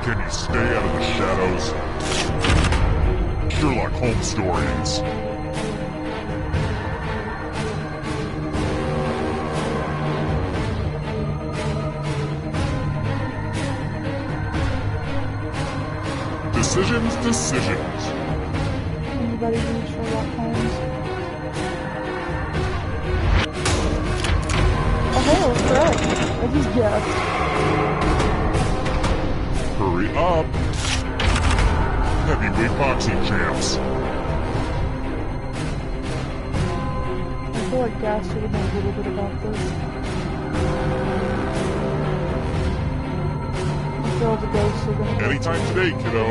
Can you stay out of the shadows? Sherlock Holmes stories. Decisions. Anybody read Sherlock Holmes? Oh, hey, I was correct. I just guessed. Hurry up. Heavyweight boxing champs. I feel like Gas should have known a little bit about this. I feel the ghosts are gonna anytime today, kiddo.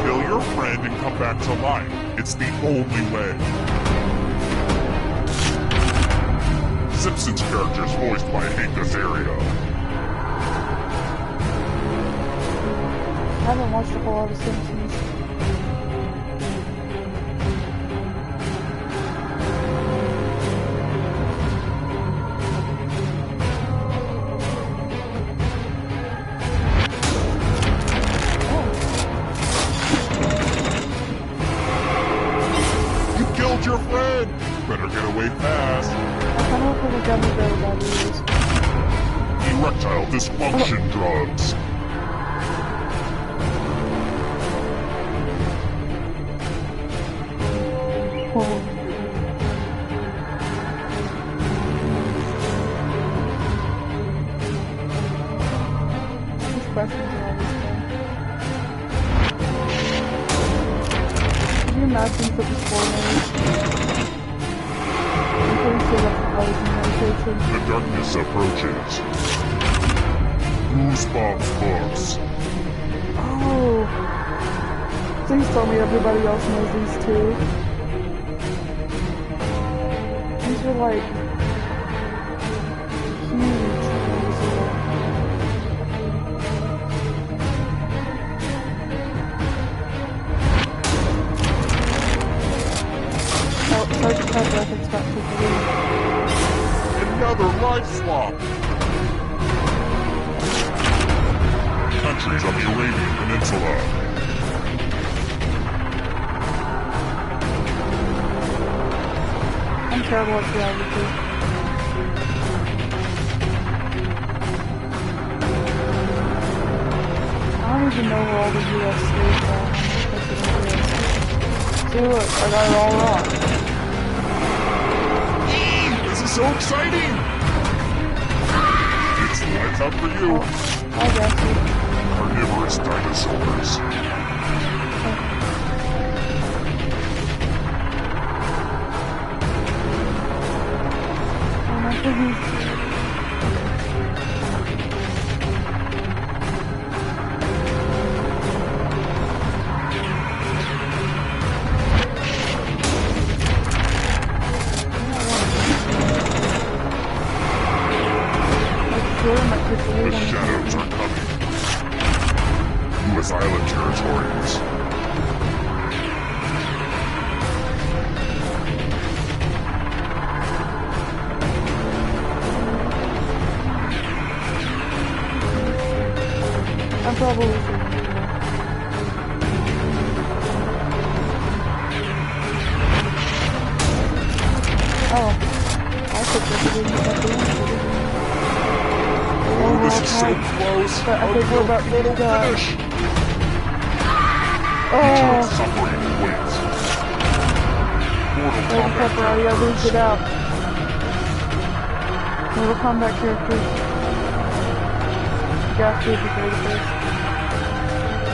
Kill your friend and come back to life. It's the only way. Simpsons characters voiced by Hank Azaria. I haven't watched a whole lot of Simpsons. You killed your friend! Better get away fast. I kind of hope the gummy bear batteries. Erectile dysfunction drugs. These questions are always fun. Can you imagine for this 4 minutes? I'm pretty sure that's probably meditation. The darkness approaches. Goosebumps books. Oh, Please tell me everybody else knows these two. These are like huge. Oh, Sergeant Pepper, I think it's got people in. Another life swap! Countries on the Arabian Peninsula. I'm terrible at geography. I don't even know where all the US states are. See, look, I got it all wrong. This is so exciting! It's lights out for you. Oh, I got you. Carnivorous dinosaurs. Oh my goodness. The shadows are coming. U.S. Island territories. I'm probably oh, I took this video at the end. Oh, this is so close. But I think we're about to die. Finish. Oh, Suffering waits. Mortal Sergeant Kombat Pepper, I gotta lose it out. Mortal Kombat characters. Got to be great first.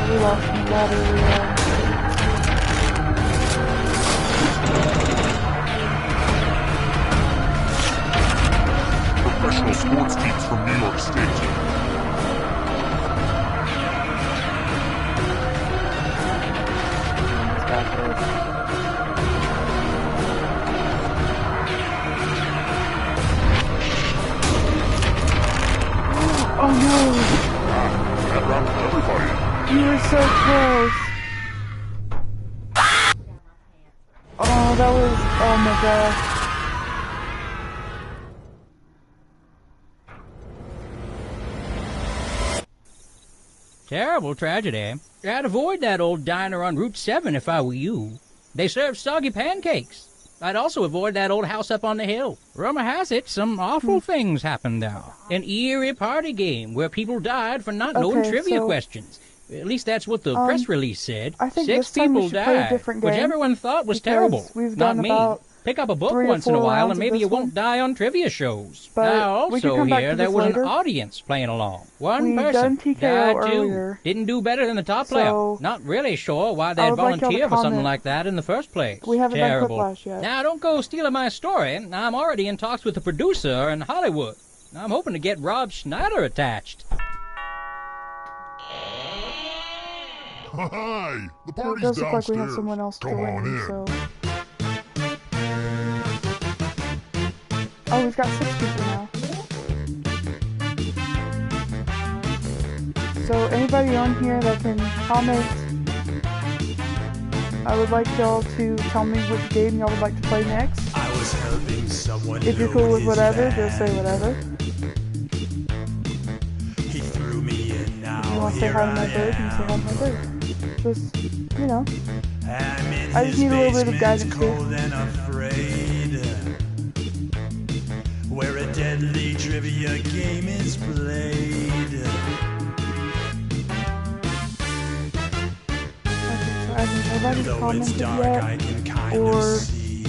We lost some battery. Professional sports teams from New York State. Oh no! That round for everybody. You were so close. Oh, that was, oh my gosh. Terrible tragedy. I'd avoid that old diner on Route 7 if I were you. They serve soggy pancakes. I'd also avoid that old house up on the hill. Rumor has it some awful things happened there. An eerie party game where people died for not knowing trivia questions. At least that's what the press release said. I think 6 this time we people should play a died, different which game, everyone thought was terrible. we've Not done me. about Pick up a book 3 or once in a 4 while rounds and of maybe this you one. won't die on trivia shows. But I we can also come back hear to there this was later. an audience playing along. One We've person done TKO died earlier. too. Didn't do better than the top So, player. Not really sure why I they'd would like y'all to volunteer for something comment. like that in the first place. We haven't done Terrible. Quiplash yet. Now, don't go stealing my story. I'm already in talks with the producer in Hollywood. I'm hoping to get Rob Schneider attached. Hi, the So it party's does look like downstairs. we have someone else Come on joining, in. so... Oh, we've got 6 people now. So anybody on here that can comment, I would like y'all to tell me which game y'all would like to play next. I was helping someone If you're cool load with his whatever, van. just say whatever. He threw me in, now If you want to say here hi to my I bird, you say hi to my bird. Just, you know. I'm in I just his need a little bit of basement, guidance here. cold and afraid, where a deadly trivia game is played. Has nobody Though it's commented dark, yet? I can kind Or of see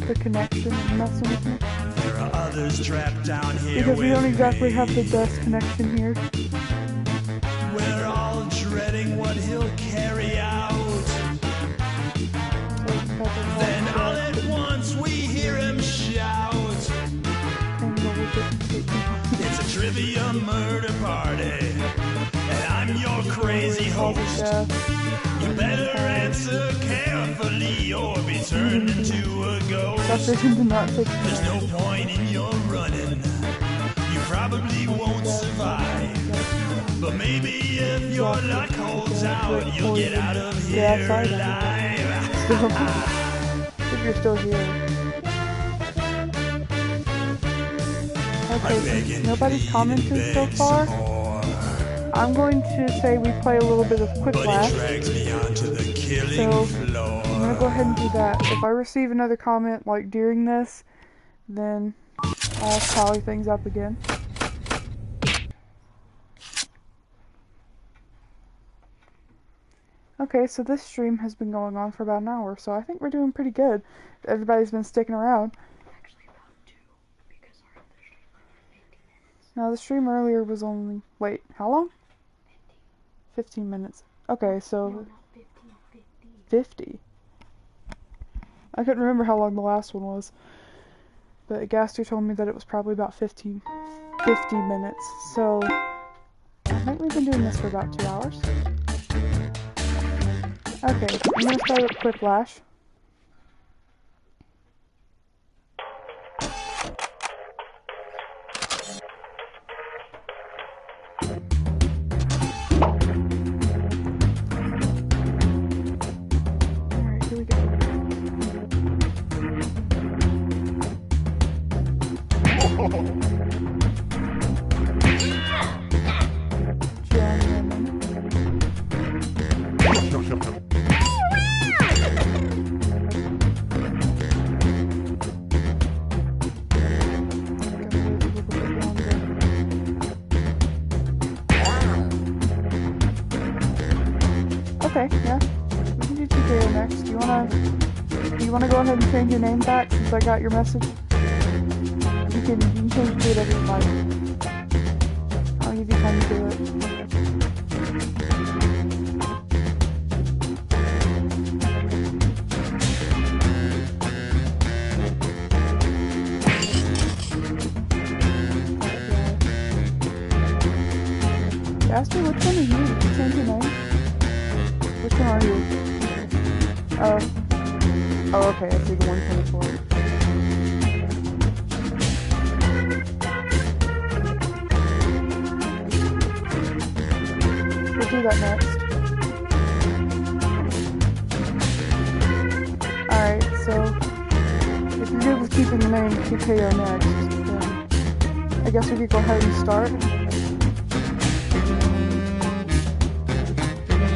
the connection is messing with me? there are others trapped down here Because we don't with exactly me. have the best connection here. We're all dreading what he'll carry out. Then all at once we hear him shout. It's a trivia murder party, and I'm your crazy host. You better answer carefully or be turned into a ghost. There's no point in your running. You probably won't survive. But maybe if your luck holds out, you'll get out of here alive. If you're still here. Okay, nobody's commented so far. I'm going to say we play a little bit of Quick Lash. So, I'm going to go ahead and do that. If I receive another comment like during this, then I'll tally things up again. Okay, so this stream has been going on for about an hour, so I think we're doing pretty good. Everybody's been sticking around. Actually about 2, because our other stream was 50 minutes. Now the stream earlier was only, wait, how long? 15 minutes. Okay, so... No, 50. I couldn't remember how long the last one was. But Gaster told me that it was probably about 50 minutes. So, I think we've been doing this for about 2 hours. Okay, I'm going to start with Quick Lash. Alright, here we go. Okay, yeah. We can do TKO next. Do you wanna go ahead and change your name back since I got your message? You can change it to whatever you like. I'll give you time to do it. Gaster, which one are you? Did you change your name? Which one are you? Oh, okay, I see the 124. We'll do that next. Alright, so if you're good with keeping the name TKO next, then I guess we could go ahead and start.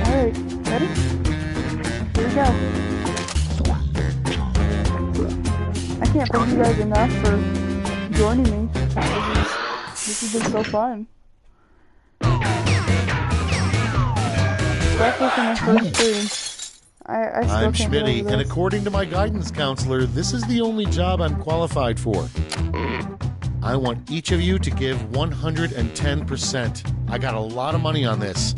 Alright, ready? Here we go. I can't thank you guys enough for joining me. This has been so fun. Especially for my first stream. I'm Schmitty, and according to my guidance counselor, this is the only job I'm qualified for. I want each of you to give 110%. I got a lot of money on this.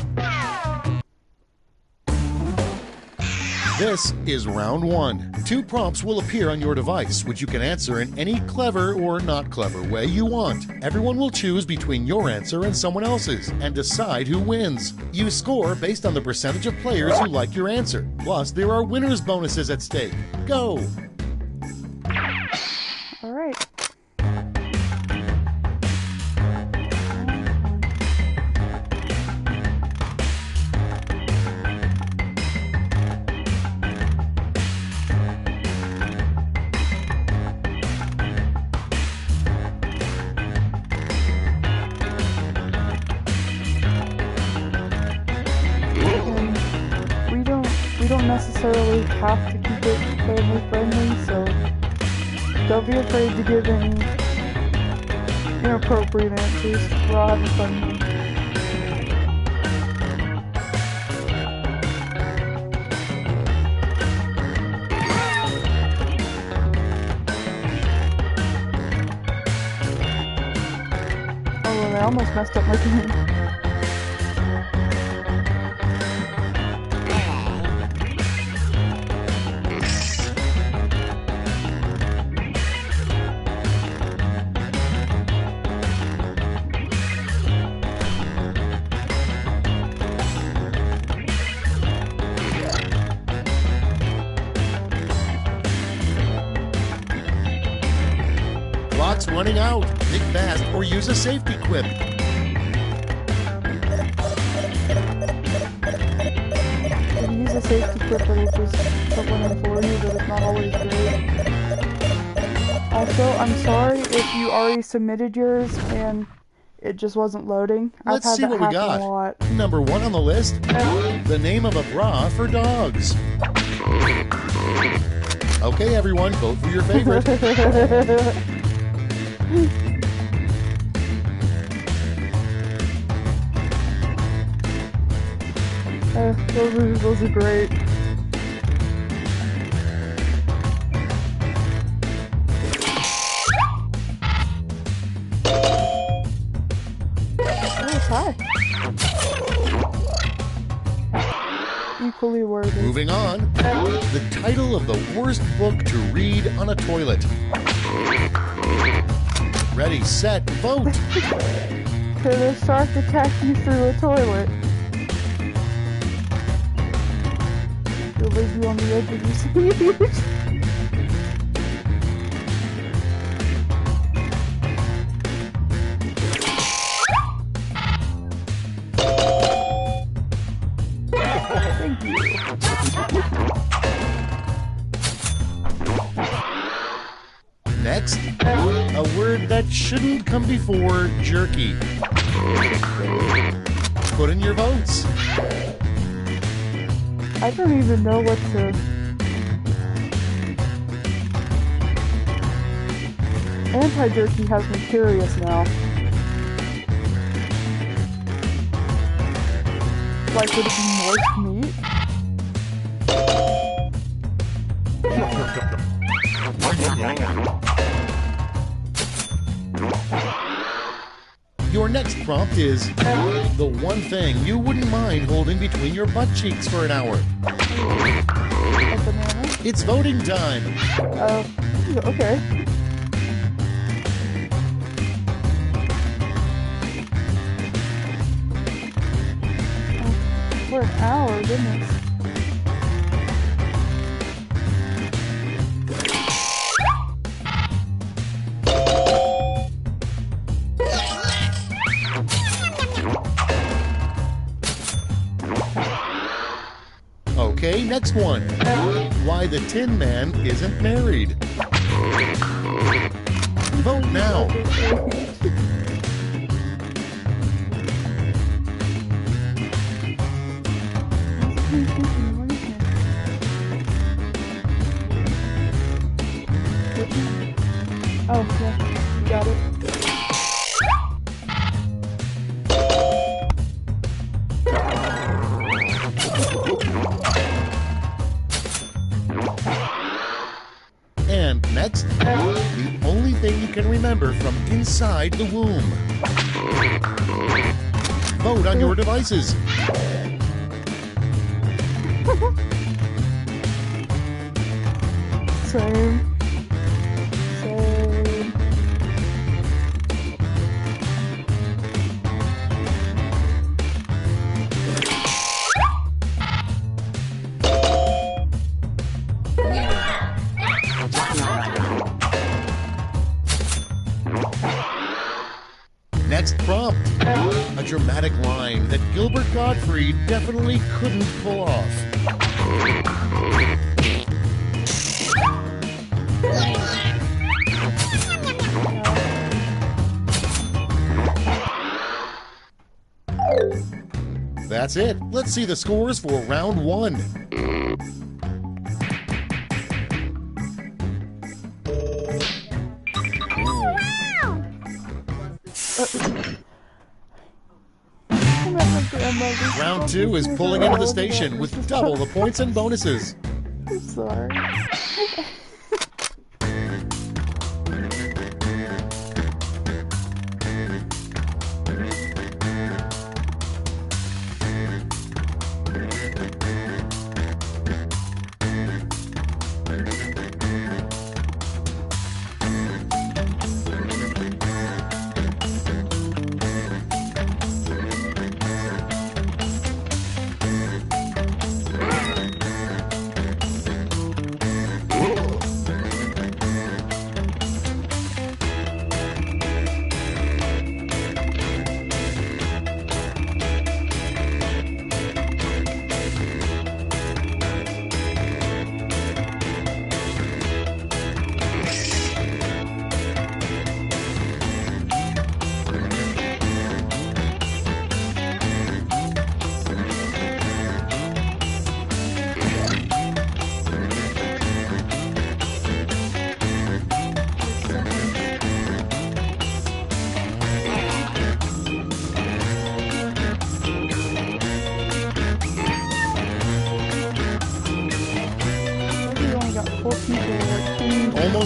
This is round 1. 2 prompts will appear on your device, which you can answer in any clever or not clever way you want. Everyone will choose between your answer and someone else's, and decide who wins. You score based on the percentage of players who like your answer. Plus, there are winners' bonuses at stake. Go! Alright. We don't necessarily have to keep it family friendly, so don't be afraid to give any inappropriate answers. We're all having fun here. Oh, I almost messed up my game. clock's running out. Think fast or use a safety quip. If you use a safety quip, it'll just put one in for you, but it's not always great. Also, I'm sorry if you already submitted yours and it just wasn't loading. Let's I've had see that what we happen got. a lot. Number 1 on the list, the name of a bra for dogs. Okay, everyone, vote for your favorite. Those are great. Hi. Equally worthy. Moving on, the title of the worst book to read on a toilet. Ready, set, vote. Could a shark attack you through a toilet? It'll leave you on the edge of your seat. Thank you. Next, a word that shouldn't come before jerky. Put in your votes. I don't even know what to... Anti-jerky has me curious now. Like, would it be moist meat? Your next prompt is the one thing you wouldn't mind holding between your butt cheeks for an hour. A banana? It's voting time. Okay. For an hour, goodness. Okay, next one. Why the Tin Man isn't married. Vote now. Oh, yeah, got it. And next, the only thing you can remember from inside the womb. Vote on your devices. Same. Next prompt. A dramatic line that Gilbert Gottfried definitely couldn't pull off. That's it. Let's see the scores for round 1. Round 2 is pulling into the station with double the points and bonuses. I'm sorry.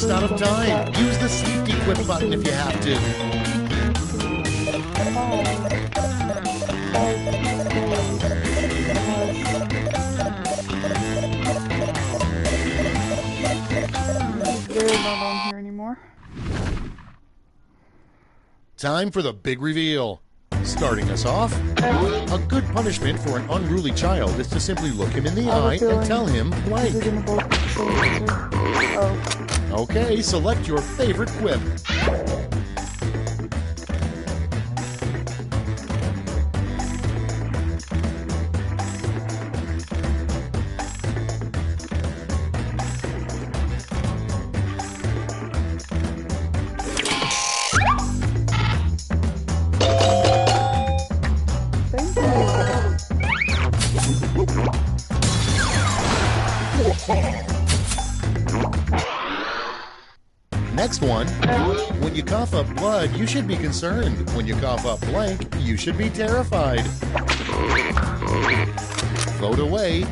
almost out of time. Use the safety quit button if you have to. They're not on here anymore. Time for the big reveal. Starting us off, a good punishment for an unruly child is to simply look him in the eye and tell him blank. Okay, select your favorite quip. Next one. When you cough up blood, you should be concerned. When you cough up blank, you should be terrified. Vote away.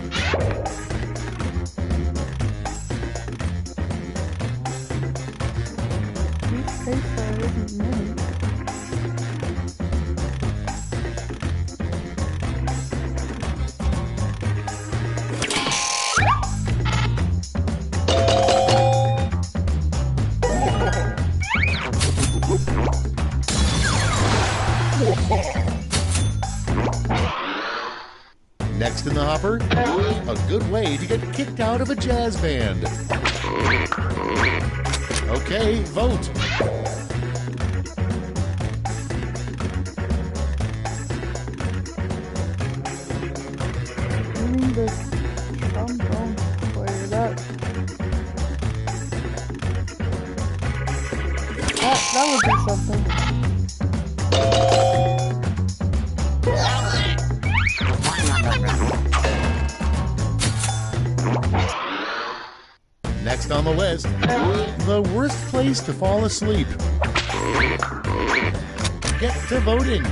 Next in the hopper, a good way to get kicked out of a jazz band. Okay, vote. The trombone player, that would be something. Next on the list, the worst place to fall asleep. Get to voting.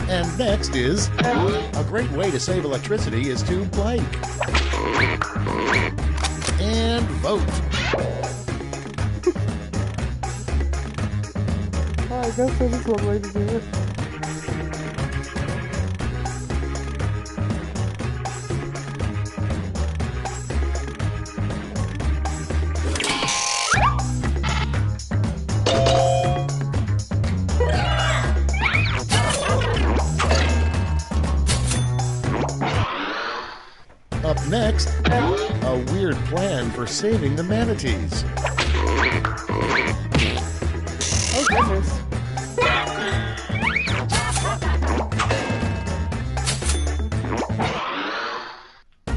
And next is, a great way to save electricity is to blank. And vote. Oh, I guess that is one way to do it. Up next, a weird plan for saving the manatees. Oh goodness.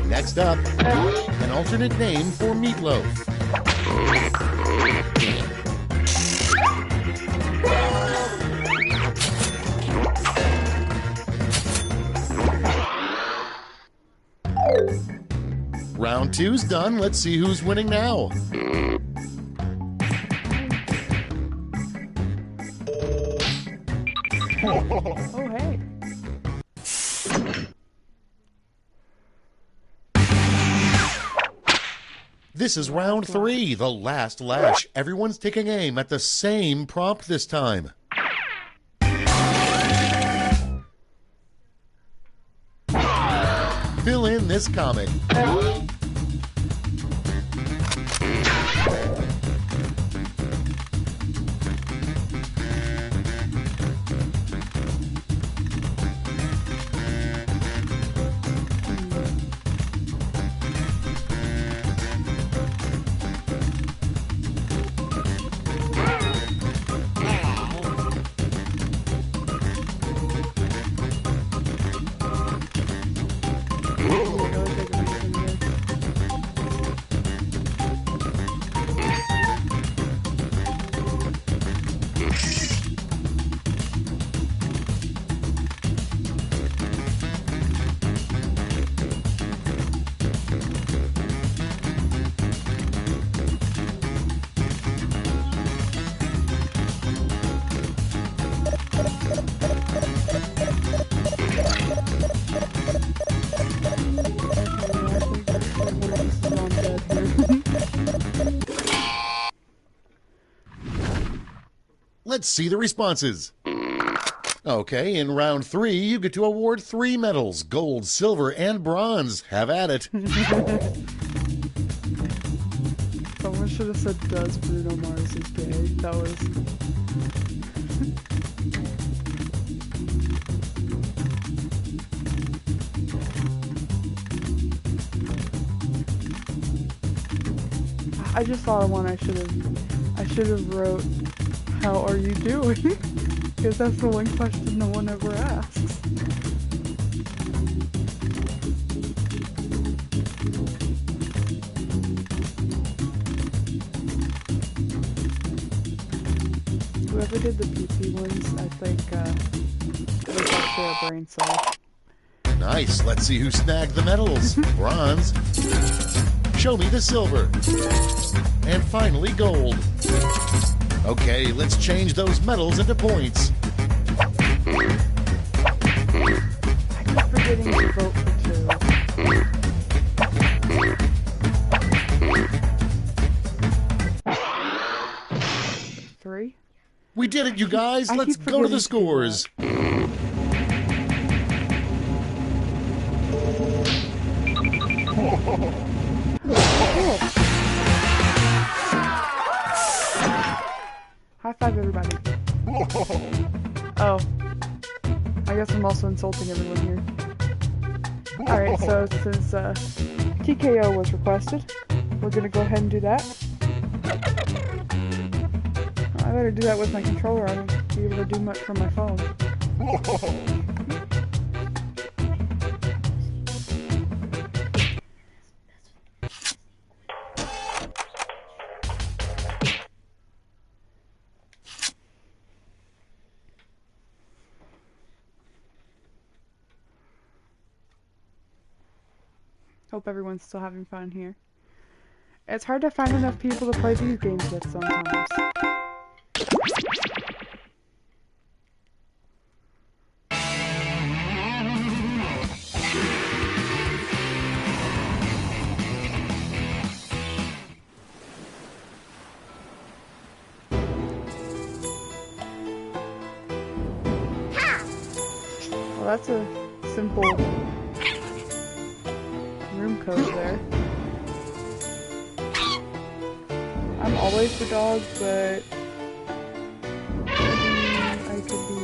Next up, an alternate name for meatloaf. Round two's done. Let's see who's winning now. Oh, hey. This is round three, the last lash. Everyone's taking aim at the same prompt this time. Fill in this comic. Let's see the responses. Okay, in round 3, you get to award 3 medals, gold, silver, and bronze. Have at it. Someone should have said, does Bruno Mars is gay? That was... I just thought of one I should have wrote, how are you doing? Because that's the one question no one ever asks. Whoever did the PP ones, I think, it was actually a brain cell. Nice. Let's see who snagged the medals. Bronze. Show me the silver. And finally, gold. Okay, let's change those medals into points. I keep forgetting to vote for 2. 3? We did it, you guys. Let's go to the scores. High five, everybody. Oh. I guess I'm also insulting everyone here. Alright, so since TKO was requested, we're gonna go ahead and do that. I better do that with my controller. I won't be able to do much from my phone. Hope everyone's still having fun here. It's hard to find enough people to play these games with sometimes. Well, that's a simple room code there. I'm always the dog, but maybe I could be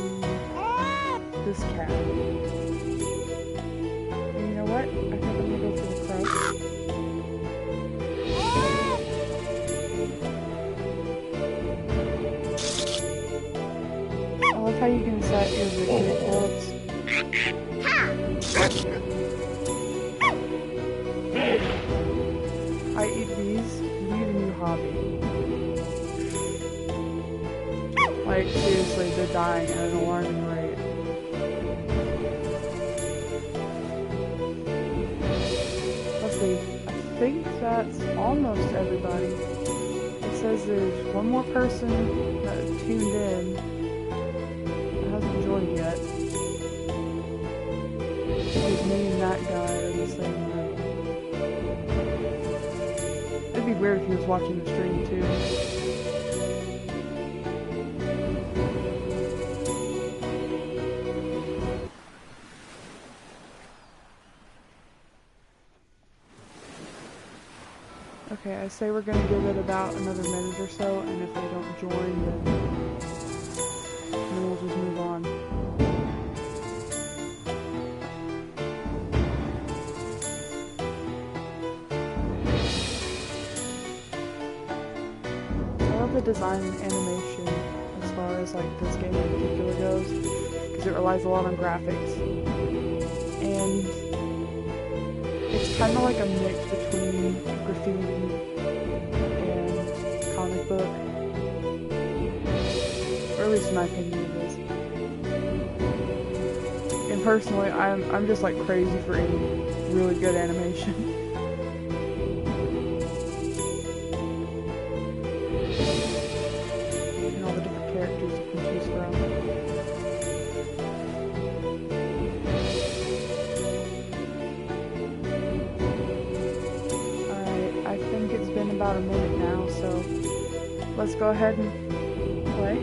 this cat. And you know what? I think I'm gonna go for the crow. I love how you can set your victory quotes. I eat bees. Need a new hobby. Like, seriously, they're dying at an alarming rate. Let's see. I think that's almost everybody. It says there's one more person that tuned in that hasn't joined yet. Because me and that guy are in the same room. It'd be weird if he was watching the stream too. Okay, I say we're gonna give it about another minute or so, and if they don't join, then we'll just move on. The design and animation as far as like this game in particular goes, because it relies a lot on graphics, and it's kind of like a mix between graffiti and comic book, or at least in my opinion it is. And personally, I'm just like crazy for any really good animation. About a minute now, so let's go ahead and play.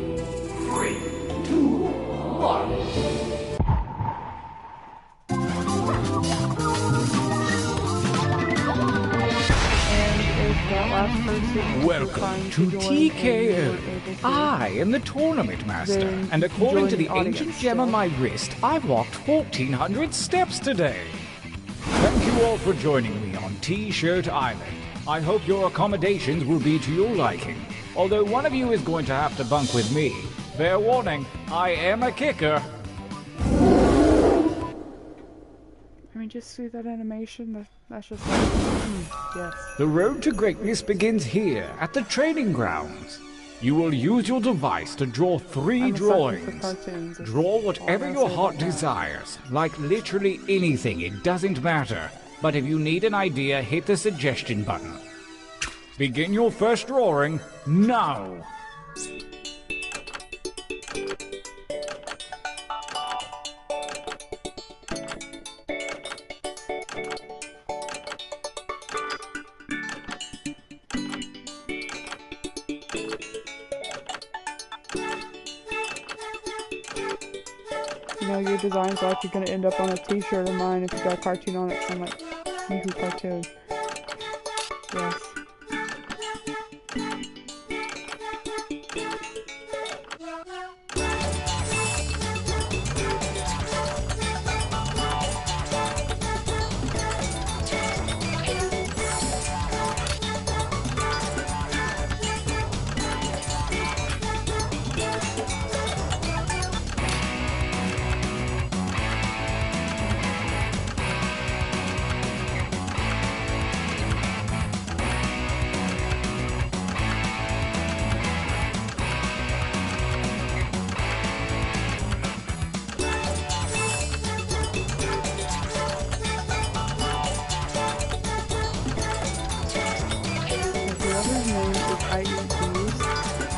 trying to join TKO. I am the tournament master, and according to the ancient gem on my wrist, I've walked 1,400 steps today. Thank you all for joining me on T-Shirt Island. I hope your accommodations will be to your liking. Although one of you is going to have to bunk with me. Fair warning, I am a kicker. I mean, just see that animation? That's just like, yes. The road to greatness begins here, at the training grounds. You will use your device to draw 3 drawings. Draw whatever your heart desires, like literally anything, it doesn't matter. But if you need an idea, hit the suggestion button. Begin your first drawing now. You know, your design's actually going to end up on a t-shirt of mine if you got a cartoon on it. So I'm like, Yoo-hoo cartoon. Yes.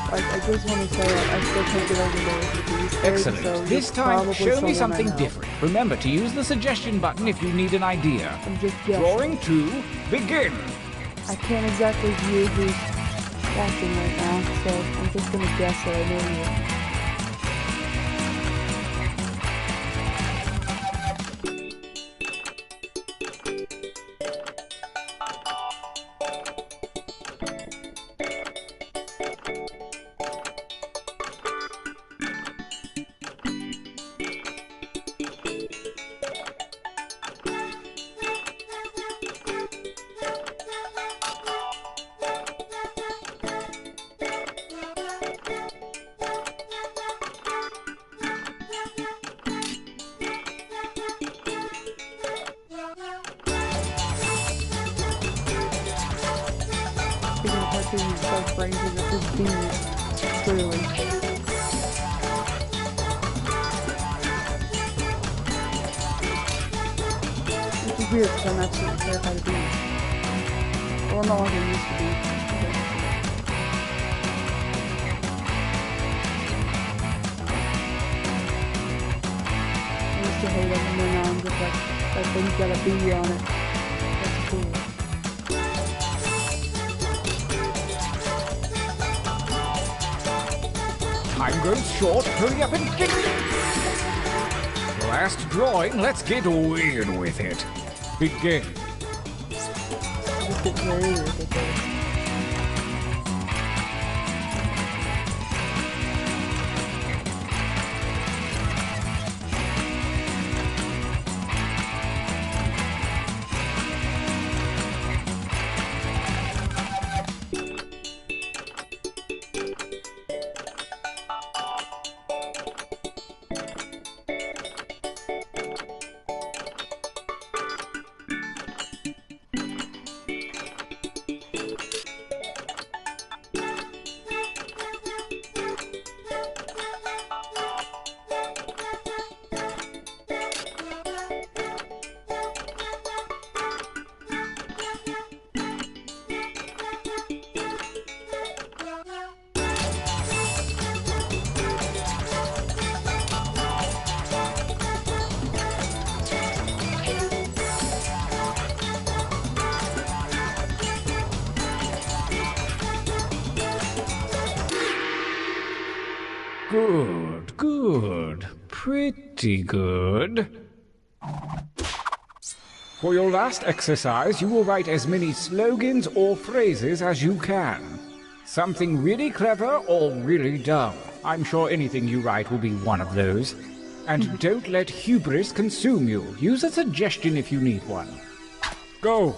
I just want to say I still can't get over those. Excellent. So this time, show me something different. Remember to use the suggestion button if you need an idea. I'm just guessing. Drawing 2, begin. I can't exactly view who's watching right now, so I'm just going to guess that I know you. Clearly. Which is weird because I'm absolutely terrified of bees. Or not like I used to be. I used to hate them and then now I'm just like, that thing's got a bee on it. That's cool. Time grows short, hurry up and finish it! Last drawing, let's get weird with it. Begin. Just get very weird with it. Good, good. Pretty good. For your last exercise, you will write as many slogans or phrases as you can. Something really clever or really dumb. I'm sure anything you write will be one of those. And don't let hubris consume you. Use a suggestion if you need one. Go!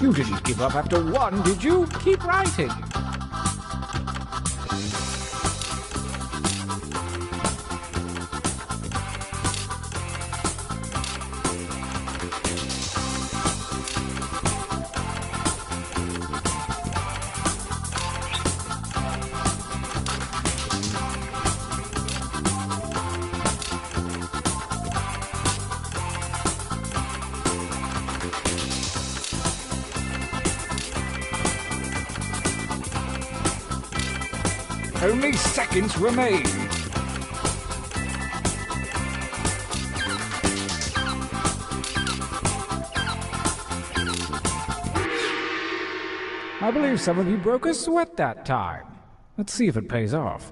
You didn't give up after one, did you? Keep writing. Only seconds remain. I believe some of you broke a sweat that time. Let's see if it pays off.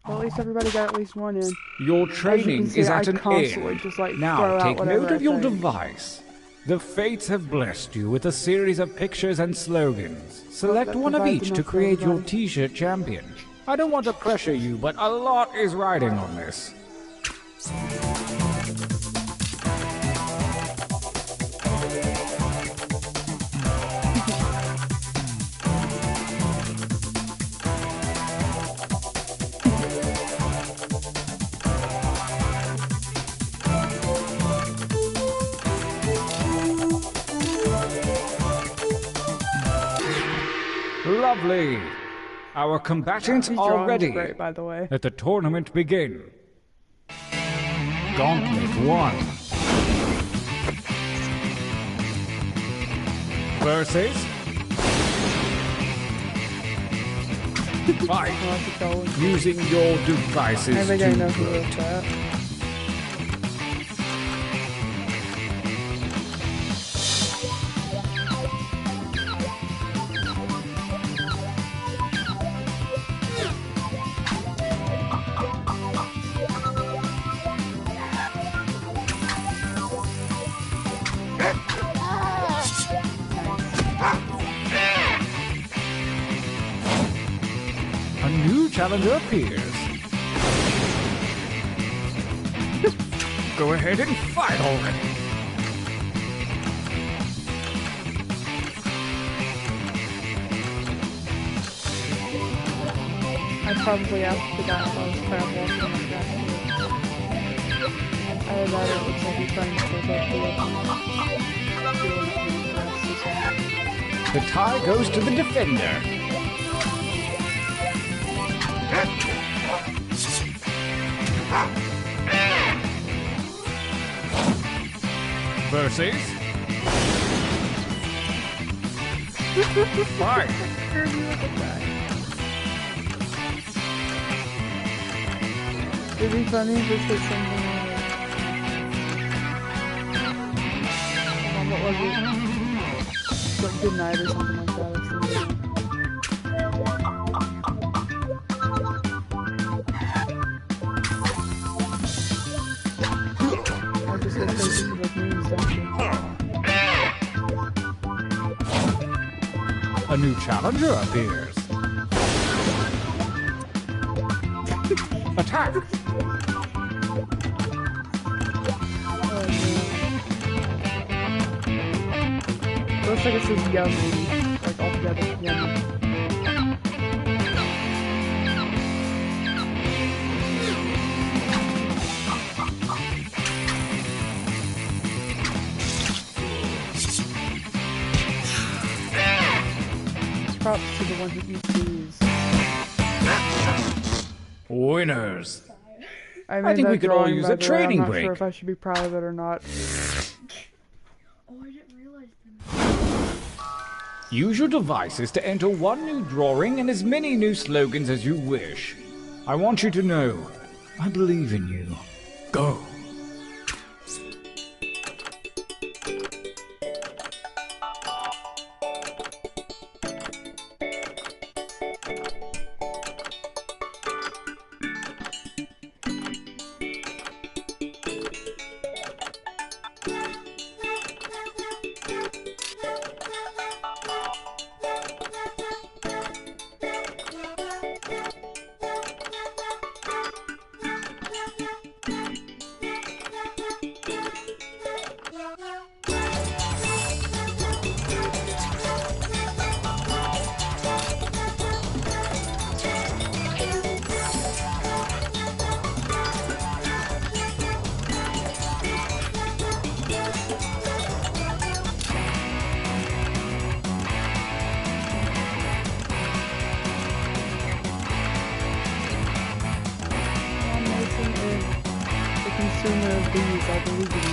Well, at least everybody got at least one in. Your training is at an end. Just, like, now take note of your device. The fates have blessed you with a series of pictures and slogans. Select one of each to create your t-shirt champion. I don't want to pressure you, but a lot is riding on this. Lovely. Our combatants are ready. Great, by the way. Let the tournament begin. Gauntlet 1. Versus... Fight. Using your devices I think I know who wrote that. A new challenger appears. Go ahead and fight already. I'd probably ask for that if I was crab walking like that. Either that or it looks like he's trying to take up The tie goes to the defender. Versus... Fight! It'd be funny if this was something like... what was it? Like Good Night or something like that. A new challenger appears. Attack! Looks like it says yummy, like altogether yummy. Props to the one who eats these. Winners. I think we could all use a training break. I'm not sure if I should be proud of it or not. Oh, I didn't realize that. Use your devices to enter one new drawing and as many new slogans as you wish. I want you to know, I believe in you. Go. consumer of these, I believe in you.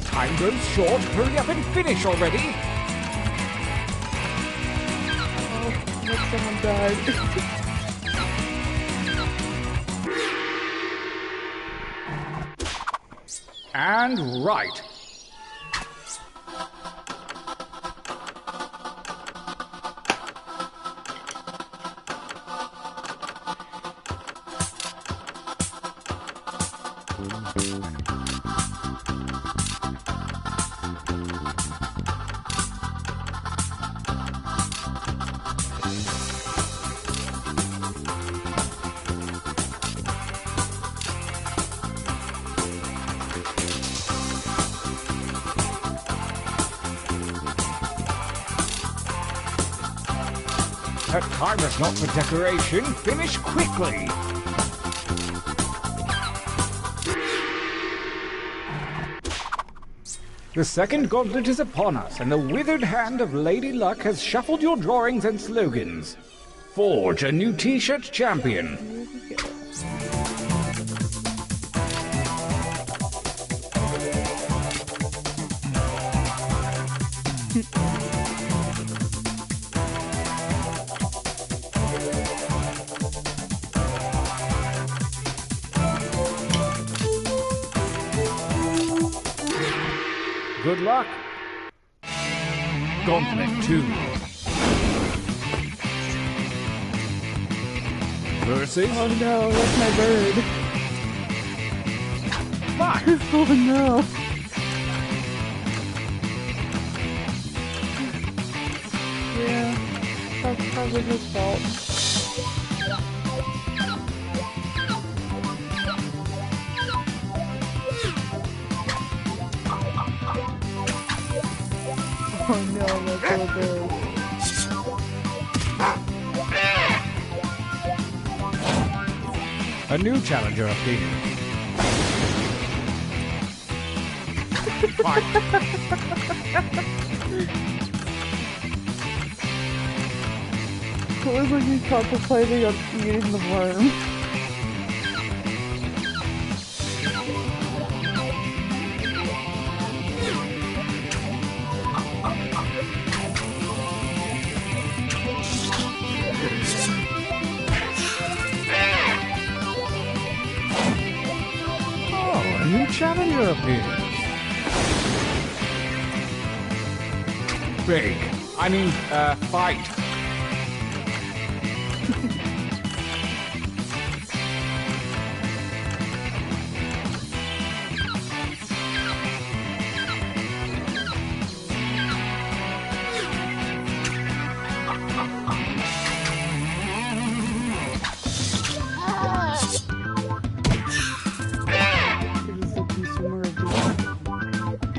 Time goes short. Hurry up and finish already. Oh, look, someone died. And right. That timer's not for decoration. Finish quickly. The second gauntlet is upon us, and the withered hand of Lady Luck has shuffled your drawings and slogans. Forge a new t-shirt champion. Good luck. Gauntlet 2. Versus... Oh no, that's my bird. Fuck! Oh no. Yeah, that's probably his fault. Oh no, that's so big. A new challenger appears. Fight! It was like you contemplating on eating the worm. A new challenger appears. Big. I mean, fight.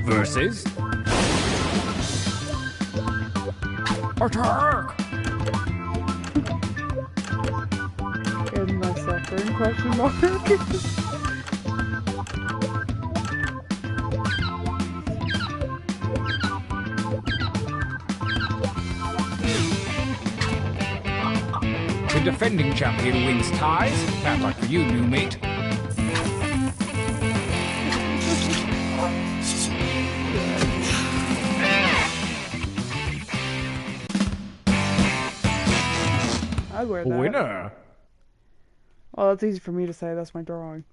Versus... Attack! And my suffering question mark. The defending champion wins ties. Bad luck for you, new mate. I'd wear that. Winner. Well, that's easy for me to say. That's my drawing.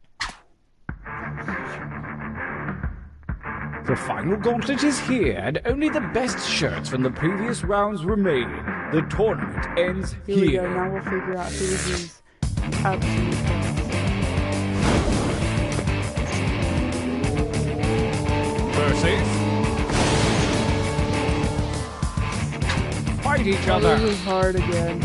The final gauntlet is here, and only the best shirts from the previous rounds remain. The tournament ends Here we go. Now we'll figure out who is absolute best. Versus... Fight each other. This is hard again.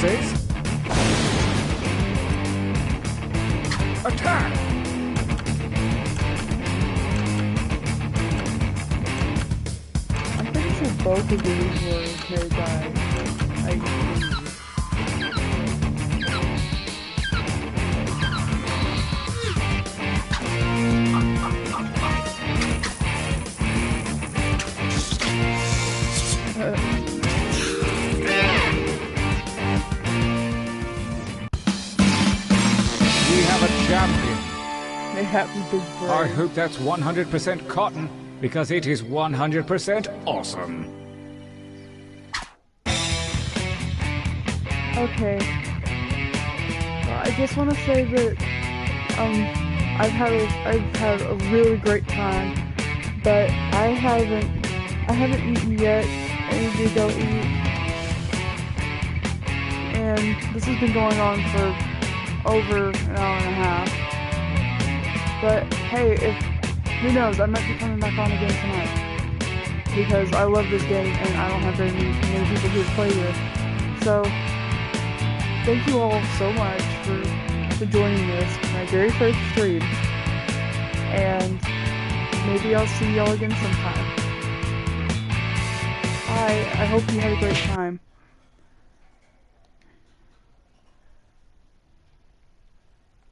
misses. Attack! I'm pretty sure both of these were made by We have a champion. They have big brains. I hope that's 100% cotton, because it is 100% awesome. Okay. I just want to say that I've had a really great time, but I haven't eaten yet. I need to go eat, and this has been going on for over an hour and a half. But hey, who knows? I might be coming back on again tonight because I love this game and I don't have very many people who play with. So thank you all so much for joining this, my very first stream, and maybe I'll see y'all again sometime. I hope you had a great time.